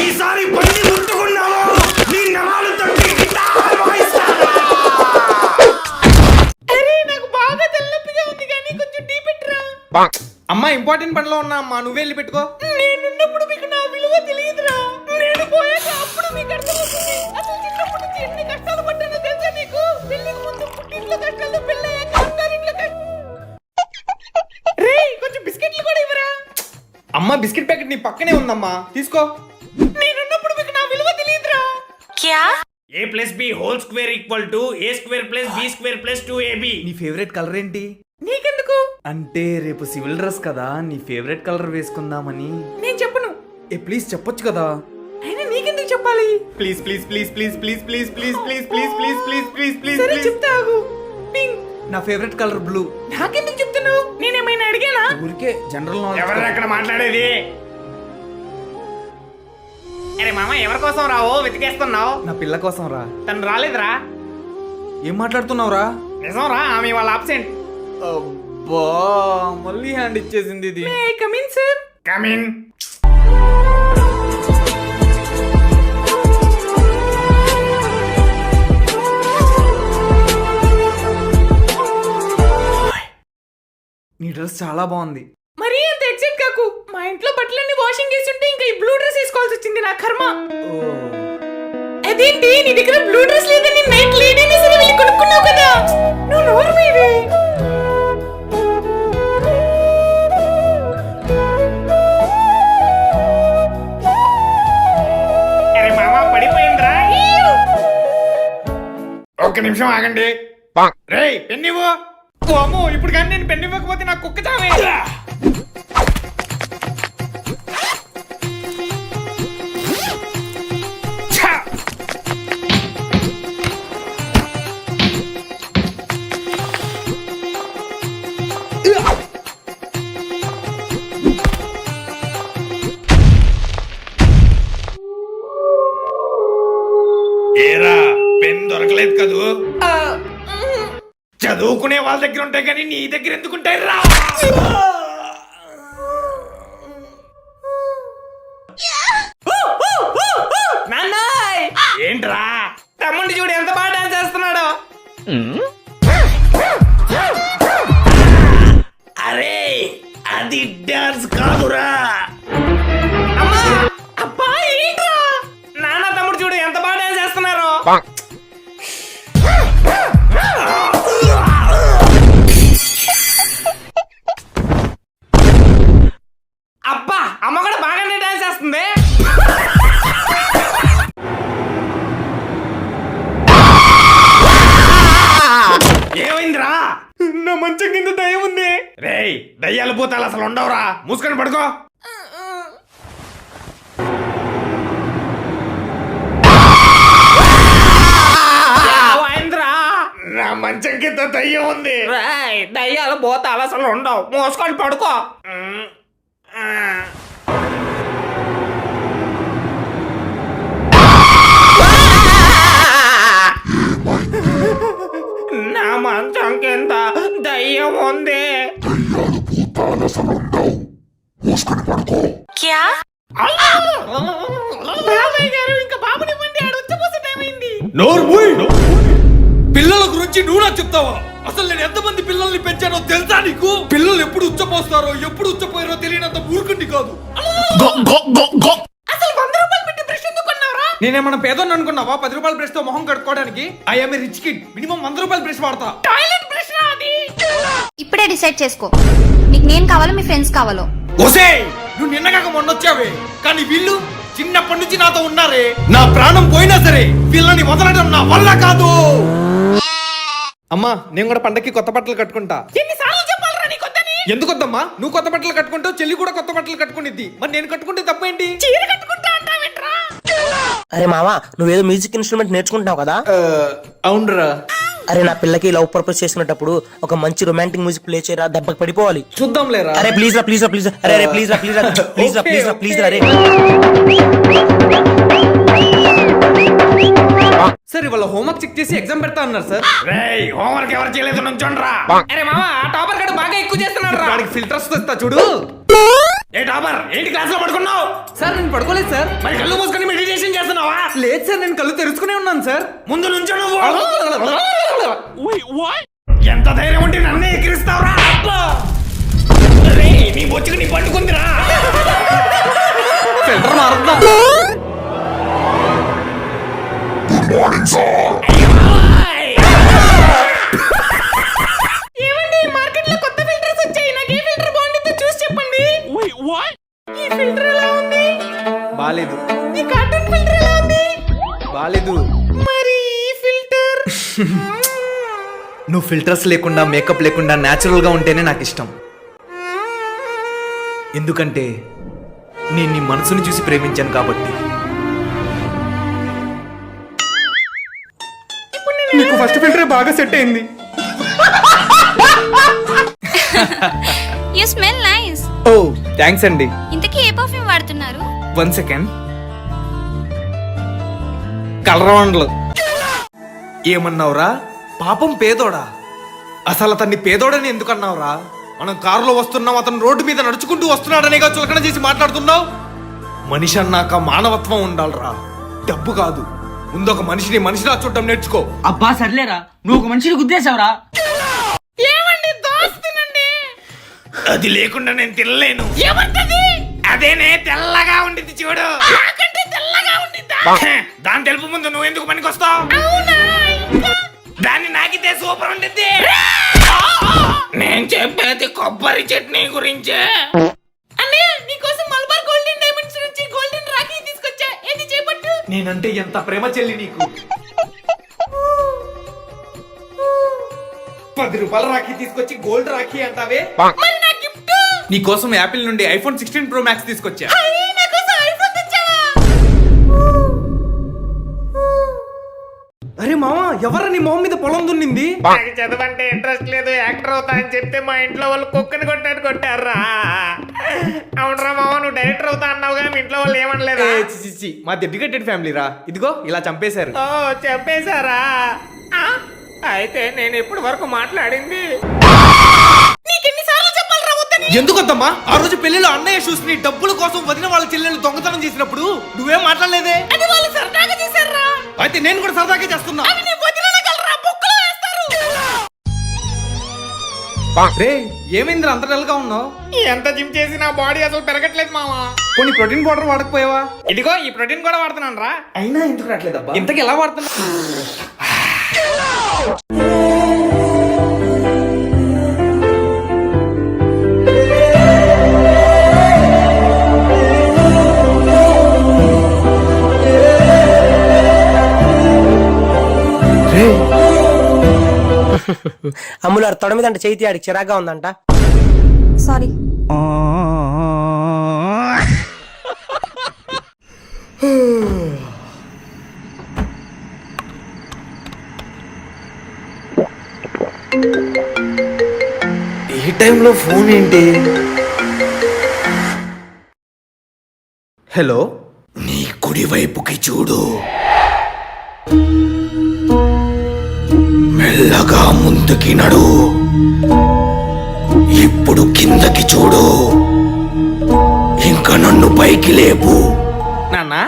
Speaker 1: ఈసారి బండి ముట్టుకున్నావు, నీ నరాలు తొట్టి గిటార్ వాయిస్తారా? అరే నాకు బాగా తలనొప్పిగా ఉంది, కానీ కొంచెం టీ పెట్టరా.
Speaker 9: అమ్మా ఇంపార్టెంట్ పనిలో ఉన్నా అమ్మా, నువ్వే వెళ్ళి పెట్టుకో.
Speaker 1: నేనున్నప్పుడు మీకు నా విలువ తెలియదురా. నేను పోయాక అప్పుడు మీకు అర్థమవుతుంది. అసలు చిన్నప్పటి నుంచి ఎన్ని కష్టాలు పడ్డానో తెలుసా నీకు? పెళ్లికి ముందు పుట్టింట్లో కష్టాలు, పెళ్ళయ్యాక అత్తారింట్లో కొంచెం బిస్కెట్లు కూడా ఇవ్వరా.
Speaker 9: అమ్మా బిస్కెట్ ప్యాకెట్ నీ పక్కనే ఉందమ్మా, తీసుకో.
Speaker 1: నేనున్నప్పుడు మీకు నా విలువ తెలియదురా. A plus B whole square equal to A square plus B square plus 2AB.
Speaker 9: నీ ఫేవరెట్ కలర్ ఏంటి?
Speaker 1: నీకెందుకు?
Speaker 9: అంటే రేపు సివిల్ డ్రెస్ కదా, నీ ఫేవరెట్ కలర్ వేసుకుందామని.
Speaker 1: నేను చెప్పను.
Speaker 9: ప్లీజ్ చెప్పొచ్చు కదా.
Speaker 1: అయినా నీకెందుకు చెప్పాలి?
Speaker 9: Please please please please please please please please please please please please please
Speaker 1: సరే
Speaker 9: ప్లీజ్.
Speaker 1: చెప్తాగు. పింక్.
Speaker 9: నా ఫేవరెట్ కలర్ బ్లూ.
Speaker 1: నాకెందుకు చెప్తున్నావు? నేనేమైనా అడిగానా?
Speaker 9: ఊరికే జనరల్ నాలెడ్జ్.
Speaker 1: ఎవరు అక్కడ మాట్లాడేది? అరే మామ, ఎవరి కోసం రావో వెతికేస్తున్నావు?
Speaker 9: నా పిల్ల కోసం రా.
Speaker 1: తను రాలేదురా.
Speaker 9: ఏం మాట్లాడుతున్నావురా?
Speaker 1: నిజం రా, ఆమె వాళ్ళ ఆబ్సెంట్.
Speaker 9: అబ్బా మళ్ళీ హ్యాండ్ ఇచ్చేసింది ఇది.
Speaker 1: Come in sir. కమిన్.
Speaker 9: నీ డ్రెస్ చాలా బాగుంది.
Speaker 1: మరీ అంత ఎక్సైట్ కాకు. మా ఇంట్లో బట్టలన్నీ వాషింగ్ చేస్తుంటే ఇంకా ఈ బ్లూ డ్రెస్ వేసుకోవాల్సి వచ్చింది. నా కర్మ. అదేంటి నీ దగ్గర బ్లూ డ్రెస్ లేదని నైట్ లేట్ అయినా సరే వెళ్ళి కొనుక్కున్నావు కదా. నువ్వు నోరు మీవే. అరే మామ పడిపోయిందిరా. ఒక్క నిమిషం ఆగండి. రేయ్ పెన్నివ్వు. ఓ అమ్మో ఇప్పుడు కానీ నేను పెన్ను ఇవ్వకపోతే నాకు కుక్క చావే. ఛా! ఏరా పెన్ దొరకలేదు కదూ. చదువుకునే వాళ్ళ దగ్గర ఉంటాయి కానీ నీ దగ్గర ఎందుకుంటాయి రా. ఏంట్రా తమ్ముడు చూడు ఎంత బాగా డాన్స్ చేస్తున్నాడు. అరే అది డాన్స్ కాదురా. అమ్మా అబ్బా ఏంట్రా. నాన్న తమ్ముడు చూడు ఎంత బాగా డాన్స్ చేస్తున్నారు. అబ్బా అమ్మ కూడా బాగానే డాన్స్ చేస్తుంది. ఏమైందిరా. నా మంచం కింద దయ్యం ఉంది. రేయ్ దయ్యాలు భూతాలు అసలు ఉండవురా. మూసుకొని పడుకో. నా మంచం కింద దయ్యం ఉంది. దయ్యాలు భూతాలు అసలు ఉండవు. మూసుకొని పడుకో. నా మంచం కింద దయ్యం ఉంది. బాబాయ్ గారు ఇంకా బాబునివ్వండి. ఆడు వచ్చేపోసే టైం అయింది.
Speaker 9: పిల్లల గురించి నువ్వు నాకు చెప్తావా? అసలు నేను ఎంతమంది పిల్లల్ని పెంచానో తెలుసా నీకు? పిల్లలు ఎప్పుడు ఉచ్చపోస్తారో ఎప్పుడు ఉచ్చపోయారో తెలియనంత మూర్ఖుడి కాదు.
Speaker 1: అసలు 100 రూపాయలు పెట్టి బ్రష్ ఎందుకు కొన్నావురా?
Speaker 9: నేనేమన్నా పేదోని అనుకున్నావా 10 రూపాయల బ్రష్ తో మొహం కడుక్కోవడానికి? I'm a rich kid. Minimum 100 రూపాయల బ్రష్ వాడతా.
Speaker 1: టాయిలెట్ బ్రష్ రా అది.
Speaker 6: ఇప్పుడే డిసైడ్ చేసుకో, నీకు నేను కావాలో మీ ఫ్రెండ్స్ కావాలో.
Speaker 9: ఓసే నువ్వు నిన్నగాక మొన్నొచ్చావే, కానీ వీళ్ళు చిన్నప్పటి నుంచి నాతో ఉన్నారే. నా ప్రాణం పోయినా సరే వీళ్ళని వదలడం నా వల్ల కాదు. అమ్మా నేను కూడా పండక్కి కొత్త బట్టలు కట్టుకుంటా.
Speaker 1: ఎన్నిసార్లు చెప్పాలరా నీ కొత్తని?
Speaker 9: ఎందుకు వద్దమ్మా? నువ్వు కొత్త బట్టలు కట్టుకుంటావు, చెల్లి కూడా కొత్త బట్టలు కట్టుకునిద్ది. మరి నేను కట్టుకుంటే తప్పేంటి?
Speaker 1: చీర కట్టుకుంటా అంటావేంట్రా?
Speaker 5: అరే మావా, నువ్వేదో మ్యూజిక్ ఇన్స్ట్రుమెంట్ నేర్చుకుంటున్నావు కదా.
Speaker 9: అవునరా.
Speaker 5: అరే నా పిల్లకి లవ్ పర్పస్ చేసుకునేటప్పుడు ఒక మంచి రొమాంటిక్ మ్యూజిక్ ప్లే చేయరా, దెబ్బకి పడిపోవాలి.
Speaker 9: చూద్దాం లేరా.
Speaker 5: అరే ప్లీజ్ రా ప్లీజ్ రా ప్లీజ్. అరే అరే ప్లీజ్ రా ప్లీజ్ రా ప్లీజ్ రా ప్లీజ్ రా ప్లీజ్ రా. అరే
Speaker 9: సార్ ఇవాళ హోంవర్క్ చెక్ చేసి ఎగ్జామ్ పెడతా అన్నారు సార్.
Speaker 1: రేయ్ హోంవర్క్ ఎవరు చేయలేదు నుంచోండ్రా. అరే మామా ఆ టాపర్ గడు బాగా ఎక్కువ చేస్తున్నాడు రా.
Speaker 9: వాడికి ఫిల్టర్స్ తెస్తా చూడు.
Speaker 1: ఏ టాపర్ ఏంటి క్లాస్ లో పడుకున్నావు?
Speaker 9: సార్ నేను పడుకోలేదు సార్.
Speaker 1: మరి కళ్ళు మూసుకొని మెడిటేషన్ చేస్తున్నావా?
Speaker 9: లేదు సార్ నేను కళ్ళు తెరుచుకునే ఉన్నాను సార్.
Speaker 1: ముందు నుంచో నువ్వు. ఎంత ధైర్యం ఉంటే నన్నే ఎక్కిరిస్తావురా. రేయ్ నీ బొచ్చుకు నీ పట్టుకుందిరా.
Speaker 9: ఫిల్టర్ మారుద్దాం.
Speaker 1: ఏమండి మార్కెట్ లో కొత్త ఫిల్టర్స్ వచ్చాయి. నాకు ఏ ఫిల్టర్ బాగుంటుందో చూసి చెప్పండి. ఈ ఫిల్టర్ ఎలా ఉంది?
Speaker 9: బాలేదు.
Speaker 1: ఈ కార్టూన్ ఫిల్టర్ ఎలా ఉంది?
Speaker 9: బాలేదు.
Speaker 1: మరి ఈ ఫిల్టర్?
Speaker 9: నువ్వు ఫిల్టర్స్ లేకుండా మేకప్ లేకుండా న్యాచురల్ గా ఉంటేనే నాకు ఇష్టం. ఎందుకంటే నేను నీ మనసుని చూసి ప్రేమించాను కాబట్టి. నీకు ఫస్ట్ ఫిల్టర్ బాగా సెట్ అయింది.
Speaker 6: You smell nice.
Speaker 9: Oh thanks అండి.
Speaker 6: ఇంతకీ ఏ పర్ఫ్యూమ్ వాడుతున్నారు?
Speaker 9: 1 సెకండ్. కలరవండ్లు. ఏమన్నావురా? పాపం పేదోడా? అసలు అతన్ని పేదోడని ఎందుకన్నావురా? మనం కారులో వస్తున్నాం, అతను రోడ్డు మీద నడుచుకుంటూ వస్తున్నాడనేగా చులకన చేసి మాట్లాడుతున్నావు. మనిషి అన్నాక మానవత్వం ఉండాలిరా, డబ్బు కాదు. ముందు ఒక మనిషిని మనిషిలా చూడటం నేర్చుకో.
Speaker 5: అబ్బా సర్లేరా, నువ్వు ఒక మనిషిని గుద్దేశావురా.
Speaker 1: ఏమండి దోస్తునండి, అది లేకుండా నేను తినలేను. ఏమంటది? అదేనే తెల్లగా ఉండిద్ది చూడు. నాకంటే తెల్లగా ఉండిద్దా? దాని తెలుపు ముందు నువ్వు ఎందుకు పనికొస్తావు? దాన్ని నాకితే సూపర్ ఉండిద్ది. నేను చెప్పేది కొబ్బరి చట్నీ గురించే. అన్నయ్య నీకోసం మలబార్ గోల్డెన్ డైమండ్స్ నుంచి గోల్డెన్ రాఖీ తీసుకొచ్చా, ఏది చేపట్టు.
Speaker 9: నేనంటే ఎంత ప్రేమ చెల్లి నీకు. 10 రూపాయల రాఖీ తీసుకొచ్చి గోల్డ్ రాఖీ అంటావే.
Speaker 1: మరి నా గిఫ్ట్?
Speaker 9: నీకోసం యాపిల్ నుండి ఐఫోన్ 16 Pro Max తీసుకొచ్చా.
Speaker 1: అయ్యే, నాకోసం ఐఫోన్ తెచ్చావా?
Speaker 9: అరే మామ, ఎవరా నీ మొహం మీద పొలం దున్నింది?
Speaker 1: నాకు చదవంటే ఇంట్రెస్ట్ లేదు, యాక్టర్ అవుతా అని చెప్తే మా ఇంట్లో వాళ్ళు కుక్కని కొట్టాడు కొట్టారా. అవునరా మామ, నువ్వు డైరెక్టర్ అవుతా అన్నావుగా, మీ ఇంట్లో వాళ్ళు ఏమనలేదా?
Speaker 9: ఏ, చి, చి, చి. మా డెడికేటెడ్ ఫ్యామిలీ రా. ఇదిగో ఇలా చంపేశారు.
Speaker 1: ఓ చెప్పేశారా? ఆ, అయితే నేను ఇప్పటి వరకు మాట్లాడింది నీకెన్నిసార్లు చెప్పాలరా వద్దని?
Speaker 9: ఎందుకొద్దమ్మా? ఆ రోజు పెళ్లిలో అన్నయ్య షూస్ ని డబ్బుల కోసం వదిన వాళ్ళ చెల్లెలు దొంగతనం చేసినప్పుడు నువ్వేం మాట్లాడలేదే.
Speaker 1: అది వాళ్ళు సరదాగా చేశారా?
Speaker 9: అయితే నేను కూడా సరదాగా చేస్తున్నా.
Speaker 1: అవి నీ వదిలేయగలరా? బొక్కలో వేస్తారు.
Speaker 9: రే, ఏమైందిరా అంత డల్ గా ఉన్నావు?
Speaker 1: ఎంత జిమ్ చేసి నా బాడీ అసలు పెరగట్లేదు మామా.
Speaker 9: కొన్ని ప్రోటీన్ పౌడర్ వాడకపోయావా?
Speaker 1: ఇదిగో ఈ ప్రోటీన్ కూడా వాడుతున్నాను రా.
Speaker 9: అయినా ఎందుకు రావట్లేదబ్బా? ఇంతకు ఎలా వాడుతున్నా?
Speaker 5: అమ్ములు తొడ మీద అంటే చేతి ఆడికి చిరాగ్గా ఉందంట.
Speaker 3: సారీ.
Speaker 9: ఈ టైంలో ఫోన్ ఏంటి? హలో,
Speaker 7: నీ కుడి వైపుకి చూడు, మెల్లగా ముందుకి నడు. ఇప్పుడు కిందకి చూడు, ఇంకా నన్ను పైకి లేపు.
Speaker 9: నాన్నా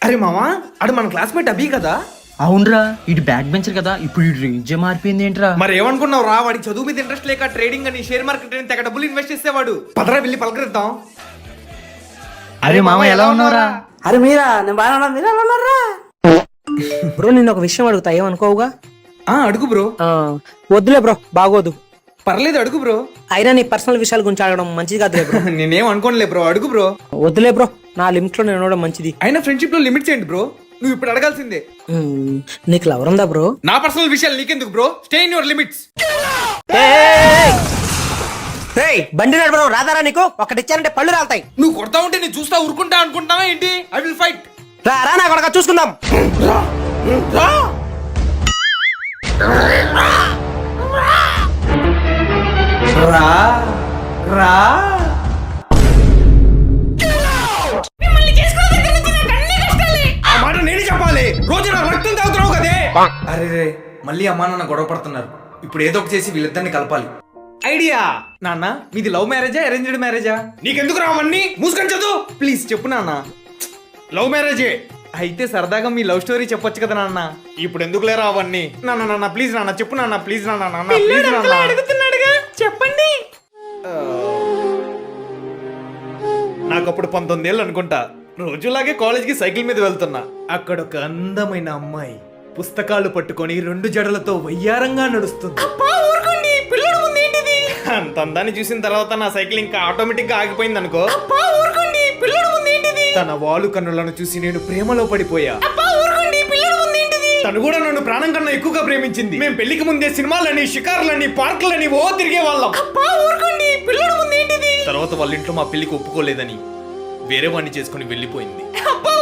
Speaker 9: అరే మామా, అడు మన క్లాస్మేట్ అభి కదా?
Speaker 5: అవునరా, ఇటు బ్యాక్ బెంచర్ కదా, ఇప్పుడు ఇటు రేంజ్ మారిపోయింది ఏంట్రా?
Speaker 9: మరి ఏమనుకున్నావు రా, వాడికి చదువు మీద ఇంట్రెస్ట్ లేక ట్రేడింగ్ అని షేర్ మార్కెట్ అని తెగ డబ్బులు ఇన్వెస్ట్ చేసేవాడు. పదరా వెళ్ళి పలకరిద్దాం.
Speaker 5: అరే మామ, ఎలా ఉన్నావురా?
Speaker 2: అరే మీరా, నేను బాగా మీరా ఉన్నారా?
Speaker 5: బ్రో, నిన్న ఒక విషయం అడుగుతా, ఏమనుకోవుగా?
Speaker 9: అడుగు బ్రో.
Speaker 5: వద్దులే బ్రో, బాగోదు.
Speaker 9: పర్లేదు అడుగు బ్రో.
Speaker 5: అయినా నీ పర్సనల్ విషయాల గురించి అడగడం మంచిది కాదులే బ్రో.
Speaker 9: నేనేం అనుకోనులే బ్రో, అడుగు బ్రో.
Speaker 5: వద్దులే బ్రో, నా లిమిట్ లో నేను ఉండడం మంచిది.
Speaker 9: అయినా ఫ్రెండ్షిప్ లో లిమిట్స్ ఏంటి బ్రో? నువ్వు ఇప్పుడు అడగాల్సిందే.
Speaker 5: నీకు లవర్ ఉందా బ్రో?
Speaker 9: నా పర్సనల్ విషయాలు నీకెందుకు bro? Stay in your limits.
Speaker 5: బండి నడపడం రాదారా నీకు? ఒకటిచ్చానంటే పళ్ళు రాలుతాయి.
Speaker 9: నువ్వు కొడతా ఉంటే నేను చూస్తా ఊరుకుంటా అనుకుంటావా ఏంటి? I will fight.
Speaker 5: రా రా, నా కొడక చూసుకుందాం.
Speaker 9: రా రా. ఆ మాట నేను చెప్పాలి. రోజు నా రక్తం తాగుతున్నావు కదే. అరే రే, మళ్ళీ అమ్మా నాన్న గొడవ పడుతున్నారు. ఇప్పుడు ఏదో ఒకటి చేసి వీళ్ళిద్దరిని కలపాలి. ఐడియా. నాన్న, మీది లవ్ మ్యారేజా అరేంజ్డ్ మ్యారేజా? నీకెందుకు రావన్నీ? మూసుకొని చదువు ప్లీజ్. చెప్పు నాన్న. లవ్ మ్యారేజే అయితే సరదాగా మీ లవ్ స్టోరీ చెప్పొచ్చు కదా నాన్న. ఇప్పుడు ఎందుకు లేరా అవన్నీ? నాన్న నాన్న ప్లీజ్ నాన్న, చెప్పు నాన్న ప్లీజ్ నాన్న. నాన్న ప్లీజ్ నాన్న.
Speaker 1: అడుగుతున్నాడుగా, చెప్పండి.
Speaker 9: నాకు అప్పుడు 19 ఏళ్ళు అనుకుంటా. రోజులాగే కాలేజ్కి సైకిల్ మీద వెళ్తున్నా. అక్కడ ఒక అందమైన అమ్మాయి పుస్తకాలు పట్టుకొని 2 జడలతో వయ్యారంగా నడుస్తుంది.
Speaker 1: పిల్లడు ముందు ఏంటిది?
Speaker 9: అంత అందాన్ని చూసిన తర్వాత నా సైకిల్ ఇంకా ఆటోమేటిక్ గా ఆగిపోయింది అనుకో.
Speaker 1: ఊరుకోండి, పిల్లడు ముందు ఏంటిది?
Speaker 9: తన వాలు కన్నులను చూసి నేను ప్రేమలో పడిపోయా.
Speaker 1: ఊరుకోండి, పిల్లడు ముందు ఏంటిది?
Speaker 9: తను కూడా నన్ను ప్రాణం కన్నా ఎక్కువగా ప్రేమించింది. మేము పెళ్లికి ముందే సినిమాలని, షికార్లని, పార్కులని ఓ తిరిగే వాళ్ళం.
Speaker 1: ఊరుకోండి, పిల్లడు ముందు ఏంటిది?
Speaker 9: తర్వాత వాళ్ళ ఇంట్లో మా పెళ్లికి ఒప్పుకోలేదని వేరే వాడిని చేసుకుని వెళ్ళిపోయింది.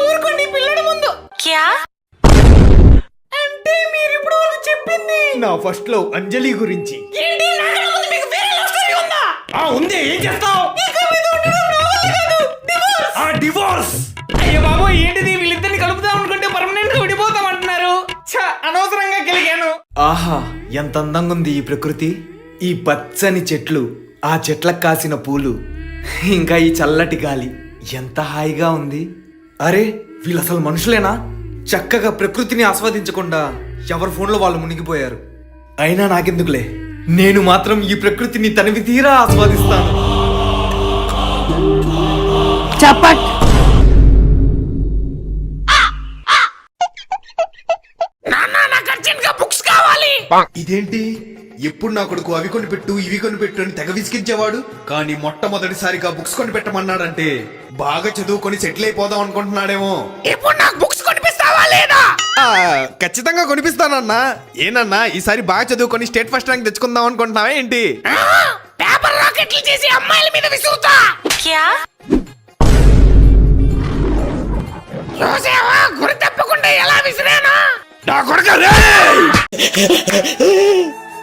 Speaker 1: ఊరుకోండి, పిల్లడు ముందు. అంటే మీరు ఇప్పుడు చెప్పింది
Speaker 9: నా ఫస్ట్ లవ్ అంజలి గురించి.
Speaker 1: ఏంటి? నాకన్నా ముందు మీకు వేరే లవ్ స్టోరీ ఉందా?
Speaker 9: ఉంది. ఏం చేస్తావు?
Speaker 1: డివోర్స్.
Speaker 9: డివోర్స్.
Speaker 1: అయ్యో బాబు, ఏంటిది? వీళ్ళిద్దరిని కలుపుదాం అనుకుంటే పర్మనెంట్ గా విడిపోతాం అనవసరంగా గెలిగాను.
Speaker 9: ఆహా, ఎంత అందంగా ఉంది ఈ ప్రకృతి. ఈ పచ్చని చెట్లు, ఆ చెట్లకు కాసిన పూలు, ఇంకా ఈ చల్లటి గాలి ఎంత హాయిగా ఉంది. అరే, వీళ్ళు అసలు మనుషులేనా? చక్కగా ప్రకృతిని ఆస్వాదించకుండా ఎవరి ఫోన్లో వాళ్ళు మునిగిపోయారు. అయినా నాకెందుకులే, నేను మాత్రం ఈ ప్రకృతిని తనివి తీరా ఆస్వాదిస్తాను.
Speaker 5: చప్పట్.
Speaker 1: బుక్స్ కావాలి.
Speaker 9: ఇదేంటి, ఎప్పుడు నా కొడుకు అవి కొని పెట్టు ఇవి కొని పెట్టు అని తెగ విసిగించేవాడు. కానీ మొట్టమొదటిసారిగా బుక్స్ కొని పెట్టమన్నాడంటే బాగా చదువుకొని సెటిల్ అయిపోదాం అనుకుంటున్నాడేమో.
Speaker 1: ఇప్పుడు నాకు బుక్స్ కొనిపిస్తావా లేదా?
Speaker 9: ఖచ్చితంగా కొనిపిస్తానన్నా. ఏనన్నా, ఈసారి బాగా చదువుకొని స్టేట్ ఫస్ట్ ర్యాంక్ తెచ్చుకుందాం అనుకుంటున్నావా ఏంటి?
Speaker 1: పేపర్ రాకెట్లు చేసి అమ్మాయిల మీద విసురుతా. చూసావా, గురి తప్పకుండా ఎలా విసిరానా? నా కొడుకు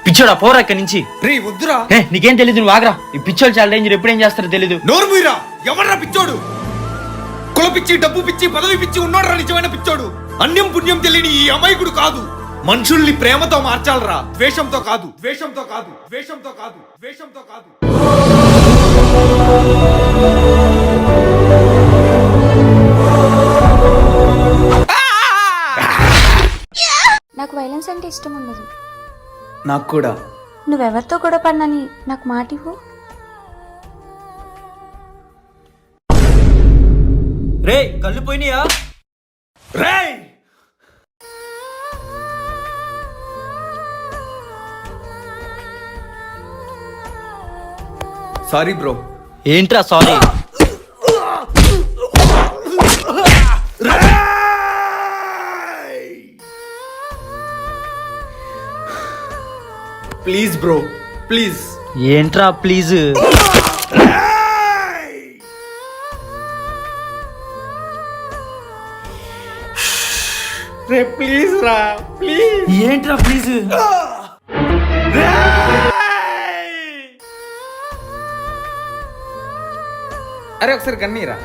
Speaker 5: పిచ్చోడా, పోరా ఇక్కడి నుంచి.
Speaker 9: రే వద్దురా.
Speaker 5: నీకేం తెలీదు, నువ్వు ఆగ్రా. ఈ పిచ్చోళ్ళు చాలా డేంజర్, ఎప్పుడేం చేస్తారో తెలీదు.
Speaker 9: నోరు మీరా. ఎవర్రా పిచ్చోడు? కుల పిచ్చి, డబ్బు పిచ్చి, పదవి పిచ్చి ఉన్నోడ్రా నిజమైన పిచ్చోడు. అన్యం పుణ్యం తెలియని ఈ అమాయకుడు కాదు. మనుషుల్ని ప్రేమతో మార్చాలరా, ద్వేషంతో కాదు, ద్వేషంతో కాదు, ద్వేషంతో కాదు, ద్వేషంతో కాదు.
Speaker 6: నాకు వైలెన్స్ అంటే ఇష్టం ఉండదు.
Speaker 9: నాకు కూడా.
Speaker 6: నువ్వెవరితో గొడవ పడినని నాకు మాట ఇవ్వు.
Speaker 5: రే, కళ్ళు పోయినాయా?
Speaker 9: రేయ్, సారీ బ్రో.
Speaker 5: ఏంట్రా సారీ?
Speaker 9: Please bro, please.
Speaker 5: ఏంట్రా ప్లీజ్?
Speaker 9: రే ప్లీజ్ రా, ప్లీజ్.
Speaker 5: ఏంట్రా ప్లీజ్?
Speaker 9: అరే ఒకసారి కన్నీరా.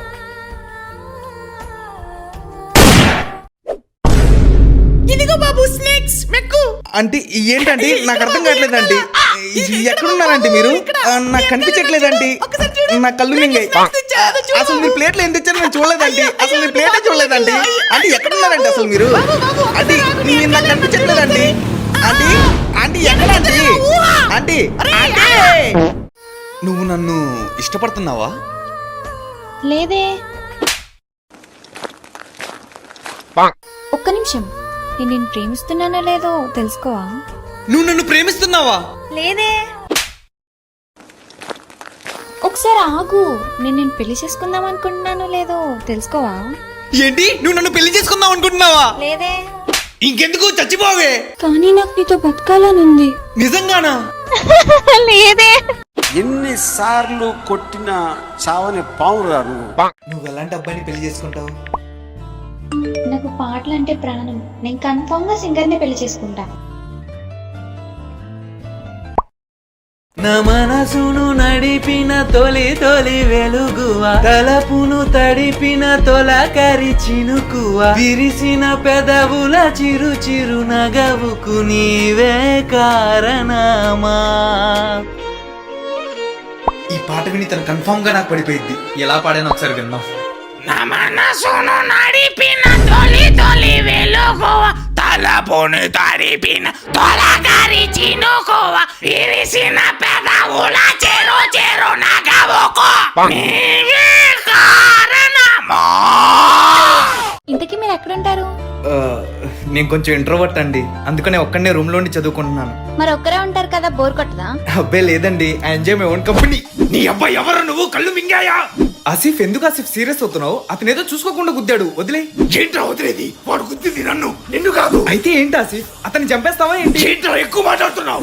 Speaker 1: ఇదిగో బాబు స్నేక్స్ మెక్కు.
Speaker 9: అంటే ఏంటంటే నాకు అర్థం కావట్లేదండి. ఎక్కడున్నారంటే మీరు? నాకు కనిపించట్లేదండి. నా కళ్ళు మింగాయి. అసలు మీరు ప్లేట్లు ఏం తెచ్చారో నేను చూడలేదండి. అసలు మీరు ప్లేటే చూడలేదండి. అంటే ఎక్కడున్నారండి అసలు మీరు? అంటే మీరు నాకు కనిపించట్లేదండి. అంటే అంటే ఎక్కడండి? అంటే నువ్వు నన్ను ఇష్టపడుతున్నావా?
Speaker 6: లేదే. ఒక్క నిమిషం, నేను నిన్ను ప్రేమిస్తున్నానో లేదో తెలుసుకోవా?
Speaker 9: నువ్వు నన్ను ప్రేమిస్తున్నావా?
Speaker 6: లేదే. ఒకసారి ఆగు, నేను నిన్ను పెళ్లి చేసుకుందాం అనుకుంటున్నానో లేదో తెలుసుకోవా?
Speaker 9: ఏంటి, నువ్వు నన్ను పెళ్లి చేసుకుందాం అనుకుంటున్నావా?
Speaker 6: లేదే.
Speaker 9: ఇంకెందుకు, చచ్చిపోవే.
Speaker 6: కానీ నాకు నీతో బతకాలనుంది.
Speaker 9: నిజంగానా?
Speaker 6: లేదే.
Speaker 10: ఎన్నిసార్లు కొట్టిన చావని పావురా
Speaker 9: నువ్వు ఎలాంటి అబ్బాయిని పెళ్లి చేసుకుంటావు?
Speaker 6: నాకు పాటలు అంటే ప్రాణం. నేను కన్ఫర్మ్ గా సింగర్ ని పెళ్లి చేసుకుంటా.
Speaker 5: నా మనసును నడిపిన తొలి తొలి వెలుగువా, తలపును తడిపిన తొలకరి చినుకువా, విరిసిన పెదవుల చిరు చిరు నగవుకు నీవే కారణమా.
Speaker 9: ఈ పాట విని తను కన్ఫర్మ్ గా నాకు పడిపోయింది. ఎలా పాడాను ఒకసారి విన్నాం.
Speaker 1: నా మనసును నడిపిన తొలి తొలి వెలుగువ, తలపును తడిపిన తొలకరి చినుకువ, విరిసిన పెదవుల చెరు చెరు నగవుకు నీవే కారణమా.
Speaker 6: ఇంతకీ మీరు ఎక్కడుంటారు?
Speaker 9: నేను కొంచెం ఇంట్రోవర్ట్ అండి, అందుకనే ఒక్కడనే రూమ్ లోని చదువుకుంటున్నాను.
Speaker 6: మరి ఒక్కరే ఉంటారు కదా, బోర్ కొట్టదా?
Speaker 9: అబ్బే లేదండి, I enjoy my own company.
Speaker 1: నీ అబ్బాయి ఎవరు? నువ్వు కళ్ళు మింగాయా?
Speaker 9: ఆసిఫ్, ఎందుకు ఆసిఫ్ సీరియస్ అవుతున్నావు? అతను ఏదో చూసుకోకుండా గుద్దాడు, వదిలే.
Speaker 1: ఏంట్రా వదిలేది? వాడు గుద్దింది నన్ను, నిన్ను కాదు.
Speaker 9: అయితే ఏంటి ఆసిఫ్, అతన్ని చంపేస్తావా ఏంటి?
Speaker 1: ఏంట్రా ఎక్కువ మాట్లాడుతున్నావు?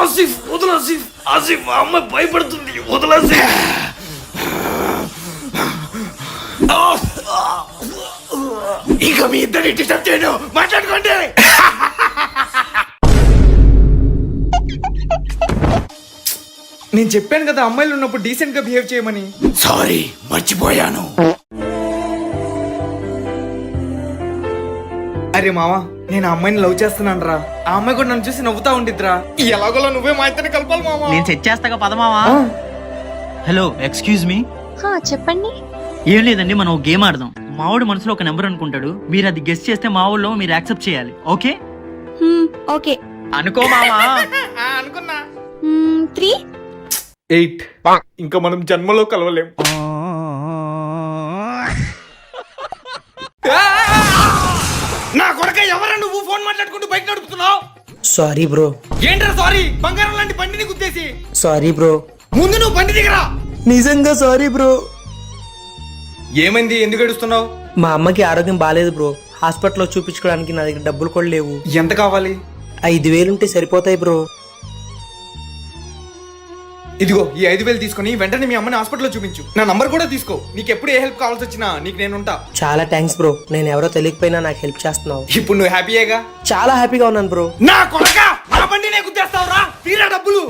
Speaker 1: ఆసిఫ్ వదలు ఆసిఫ్. ఆసిఫ్, ఆ అమ్మాయి భయపడుతుంది, వదలు ఆసిఫ్. ఇక మీ ఇద్దరి డిస్టర్బ్ చేయను, మాట్లాడుకోండి.
Speaker 9: నేను చెప్పాను కదా అమ్మాయిలు ఉన్నప్పుడు డీసెంట్ గా బిహేవ్ చేయమని.
Speaker 1: సారీ, మర్చిపోయాను.
Speaker 9: అరే మావా, నేను ఆ అమ్మాయిని లవ్ చేస్తున్నాను రా. ఆ అమ్మాయి కూడా నన్ను చూసి నవ్వుతా ఉండిద్దిరా. ఎలాగోలా నువ్వే మా ఇద్దరిని కలపాలి మామ.
Speaker 5: నేను సెట్ చేస్తాగా పదమావా. Hello excuse me.
Speaker 6: చెప్పండి.
Speaker 5: ఏం లేదండి, మనం ఒక గేమ్ ఆడదాం. మావాడు మనసులో ఒక నెంబర్ అనుకుంటాడు, మీరు అది గెస్ చేస్తే మా ఊళ్ళో మీరు యాక్సెప్ట్ చేయాలి. ఓకే?
Speaker 6: ఓకే.
Speaker 5: అనుకో మావా.
Speaker 1: అనుకున్నా.
Speaker 6: 3.
Speaker 9: 8. ఇంకా మనం జన్మలో కలవలేం.
Speaker 1: నా కొరక ఎవరా నువ్వు ఫోన్ మాట్లాడుకుంటూ బైక్ నడుపుతున్నావు?
Speaker 5: Sorry bro.
Speaker 1: ఏంట్రా సారీ? బంగారం లాంటి బండిని గుద్దేసి.
Speaker 5: Sorry bro.
Speaker 1: ముందు నువ్వు బండి దిగరా.
Speaker 5: నిజంగా సారీ బ్రో.
Speaker 9: ఏమైంది? ఎందుకు ఏడుస్తున్నావు?
Speaker 5: మా అమ్మకి ఆరోగ్యం బాగాలేదు బ్రో. హాస్పిటల్లో చూపించుకోవడానికి నా దగ్గర డబ్బులు కూడా లేవు.
Speaker 9: ఎంత కావాలి?
Speaker 5: 5,000 ఉంటే సరిపోతాయి బ్రో.
Speaker 9: ఇదిగో ఈ 5,000 తీసుకొని వెంటనే మీ అమ్మని హాస్పిటల్లో చూపించు. నా నంబర్ కూడా తీసుకో. నీకు ఎప్పుడు ఏ హెల్ప్ కావాల్సి వచ్చినా నీకు నేనుంటా.
Speaker 5: చాలా థ్యాంక్స్ బ్రో. నేను ఎవరో తెలియకపోయినా నాకు హెల్ప్ చేస్తున్నావు.
Speaker 9: ఇప్పుడు నువ్వు హ్యాపీయేగా?
Speaker 5: చాలా హ్యాపీగా ఉన్నాను బ్రో.
Speaker 1: నా కొరక నా బండినే గుద్దేస్తావురా? తీరా డబ్బులు.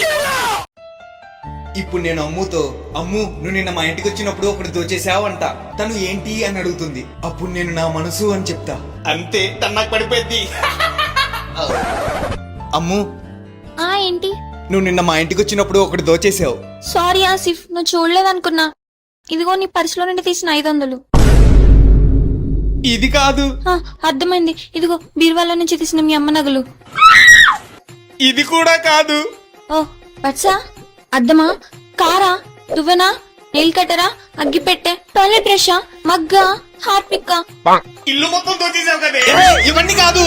Speaker 9: ఇప్పుడు నేను అమ్ముతో, అమ్ము నువ్వు నిన్న మా ఇంటికి వచ్చినప్పుడు ఒకటి దోచేసావంట. తను ఏంటి అని అడుగుతుంది. అప్పుడు నేను నా మనసు అని చెప్తా.
Speaker 1: అంతే తన్నకు పడిపోయింది.
Speaker 9: అమ్ము
Speaker 6: ఏంటి?
Speaker 9: నువ్వు నిన్న మా ఇంటికి వచ్చినప్పుడు ఒకటి దోచేసావు.
Speaker 6: సారీ ఆసిఫ్, నువ్వు చూడలేదనుకున్నా. ఇదిగో నీ పర్సులో నుండి తీసిన 500.
Speaker 9: ఇది కాదు.
Speaker 6: అర్థమైంది. ఇదిగో బీరువాలో నుంచి తీసిన మీ అమ్మ నగలు.
Speaker 9: ఇది కూడా కాదు.
Speaker 6: ఓ పర్సా? అద్దమా? కారా? దువ్వెనా? నెయిల్ కట్టరా? అగ్గిపెట్టె? టాయిలెట్ బ్రషా? మగ్గా? హార్పిక్కా?
Speaker 1: ఇల్లు మొత్తం దోచేసావు కదే. ఇవన్నీ కాదు.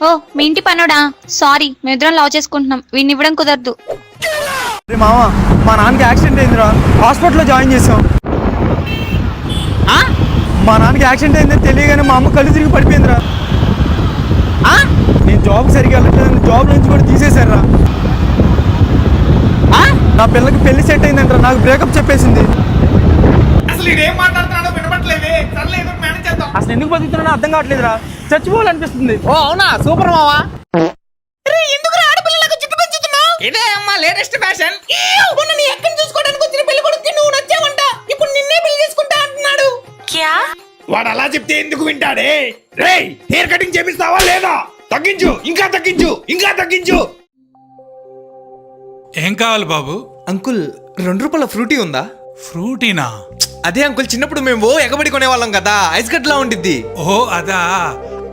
Speaker 6: ఓ మీ ఇంటి పనుడా? సారీ, మేమిద్దరం లవ్ చేసుకుంటున్నాం. వీడిని ఇవ్వడం కుదరదు.
Speaker 5: మామా, మా నాన్నకి యాక్సిడెంట్ అయిందిరా. హాస్పిటల్లో జాయిన్ చేసాం. మా నాన్నకి యాక్సిడెంట్ అయిందని తెలియగానే మా అమ్మ కళ్ళు తిరిగి పడిపోయిందిరా. నేను జాబ్ సరిగా వెళ్ళట్లేదు, జాబ్ నుంచి కూడా తీసేశారా. నా పిల్లకి పెళ్లి సెట్ అయిందంట, నాకు బ్రేకప్ చెప్పేసింది.
Speaker 1: అసలు ఇదేం మాట్లాడుతున్నాడో వినపట్లేదే. సర్లే ఏదో మేనేజ్ చేద్దాం.
Speaker 5: అసలు ఎందుకు బతుకుతున్నా అర్థం కావట్లేదురా. చచ్చిపోవాలనిపిస్తుంది.
Speaker 1: ఓ అవునా? సూపర్ మావా. ఎందుకురా ఆడపిల్లలకు జుట్టు పెంచుతున్నావు? ఇదే అమ్మా లేటెస్ట్ ఫ్యాషన్. మొన్న నీ ఎక్కని చూసుకోవడానికి వచ్చిన పెళ్లి కొడుకు నువ్వు నచ్చావంట. ఇప్పుడు నిన్నే పెళ్లి చేసుకుంటా అంటున్నాడు. వాడు అలా చెప్తే ఎందుకు వింటాడే? రేయ్, హెయిర్ కటింగ్ చేపిస్తావా లేదా? తగ్గించు, ఇంకా తగ్గించు, ఇంకా తగ్గించు.
Speaker 4: ఏం కావాలి బాబు?
Speaker 9: అంకుల్, 2 రూపాయల ఫ్రూటీ ఉందా?
Speaker 4: ఫ్రూటీనా?
Speaker 9: అదే అంకుల్, చిన్నప్పుడు మేము ఎగబడి కొనేవాళ్ళం కదా, ఐస్ గడ్లా ఉండిద్ది.
Speaker 4: ఓ అదా.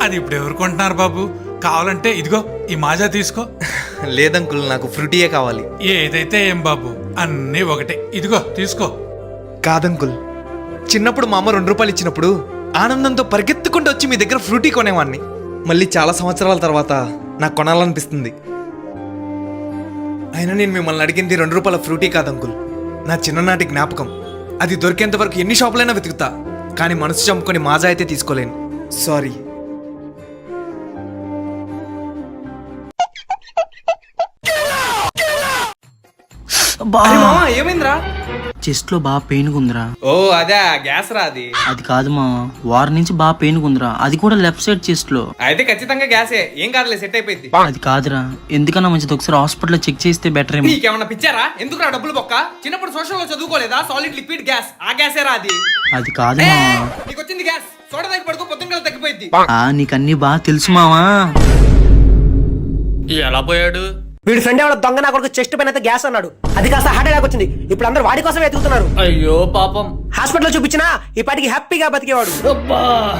Speaker 4: అది ఇప్పుడు ఎవరు కొంటున్నారు బాబు? కావాలంటే ఇదిగో ఈ మాజా తీసుకో.
Speaker 9: లేదంకుల్, నాకు ఫ్రూటీయే కావాలి.
Speaker 4: ఏదైతే ఏం బాబు, అన్నీ ఒకటే. ఇదిగో తీసుకో.
Speaker 9: కాదంకుల్, చిన్నప్పుడు మా అమ్మ 2 రూపాయలు ఇచ్చినప్పుడు ఆనందంతో పరిగెత్తుకుంటూ వచ్చి మీ దగ్గర ఫ్రూటీ కొనేవాడిని. మళ్ళీ చాలా సంవత్సరాల తర్వాత నాకు కొనాలనిపిస్తుంది. అయినా నేను మిమ్మల్ని అడిగింది 2 రూపాయల ఫ్రూటీ కాదంకుల్, నా చిన్ననాటి జ్ఞాపకం. అది దొరికేంత వరకు ఎన్ని షాపులైనా వెతుకుతా, కానీ మనసు చంపుకొని మాజా అయితే తీసుకోలేను. సారీ. ఏమైందిరా?
Speaker 5: చెస్ట్ లో బాగా పెయిన్ ఉందిరా.
Speaker 9: ఓ అదే గ్యాస్ రా.
Speaker 5: అది కాదు మా, వారం నుంచి బాగా పెయిన్ ఉందిరా. అది కూడా లెఫ్ట్ సైడ్ చెస్ట్ లో.
Speaker 9: అయితే ఖచ్చితంగా గ్యాసే, ఏం కాదులే, సెట్ అయిపోయింది.
Speaker 5: అది కాదురా, ఎందుకన్నా మంచిది ఒకసారి హాస్పిటల్లో చెక్ చేస్తే బెటర్ ఏమో.
Speaker 9: నీకేమన్నా పిచ్చారా? ఎందుకు రా డబ్బులు బొక్క? చిన్నప్పుడు సోషల్ లో చదువుకోలేదా? సాలిడ్ లిక్విడ్ గ్యాస్, ఆ గ్యాసే రా అది.
Speaker 5: అది కాదు మా.
Speaker 9: నీకు వచ్చింది గ్యాస్, సోడా దగ్గర పడుకో, పొద్దున్న తగ్గిపోయింది.
Speaker 5: నీకన్నీ బాగా తెలుసు మావా.
Speaker 1: ఎలా పోయాడు?
Speaker 5: వీడి ఫ్రెండ్ ఎవడో దొంగ నా కొడుకు చెస్ట్ పైన గ్యాస్ అన్నాడు. అది కాస్త హార్ట్ అటాక్ వచ్చింది. ఇప్పుడు అందరూ వాడి కోసం వెతుకుతున్నారు.
Speaker 1: అయ్యో పాపం.
Speaker 5: హాస్పిటల్ చూపించినా ఈ పాటికి హ్యాపీగా బతికేవాడు.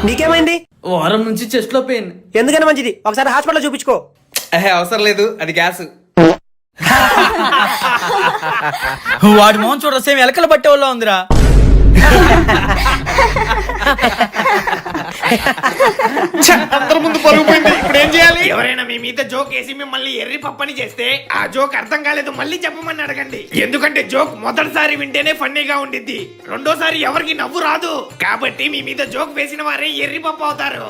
Speaker 5: నీకేమైంది?
Speaker 1: వారం నుంచి చెస్ట్ లో పెయిన్.
Speaker 5: ఎందుకని మంచిది, ఒకసారి హాస్పిటల్ చూపించుకో.
Speaker 9: అవసరం లేదు, అది గ్యాస్.
Speaker 5: వాడి మోహన్ చూడ సేమ్ ఎలకలు పట్టే వాళ్ళ ఉందిరా.
Speaker 1: అందరి ముందు పరుగు పోయింది. ఇప్పుడు ఏం చేయాలి? ఎవరైనా మీ మీద జోక్ వేసి మిమ్మల్ని ఎర్రి పప్పని చేస్తే ఆ జోక్ అర్థం కాలేదు మళ్ళీ చెప్పమని అడగండి. ఎందుకంటే జోక్ మొదటిసారి వింటేనే ఫన్నీగా ఉండిద్ది, రెండోసారి ఎవరికి నవ్వు రాదు. కాబట్టి మీ మీద జోక్ వేసిన వారే ఎర్రి పప్పు అవుతారు.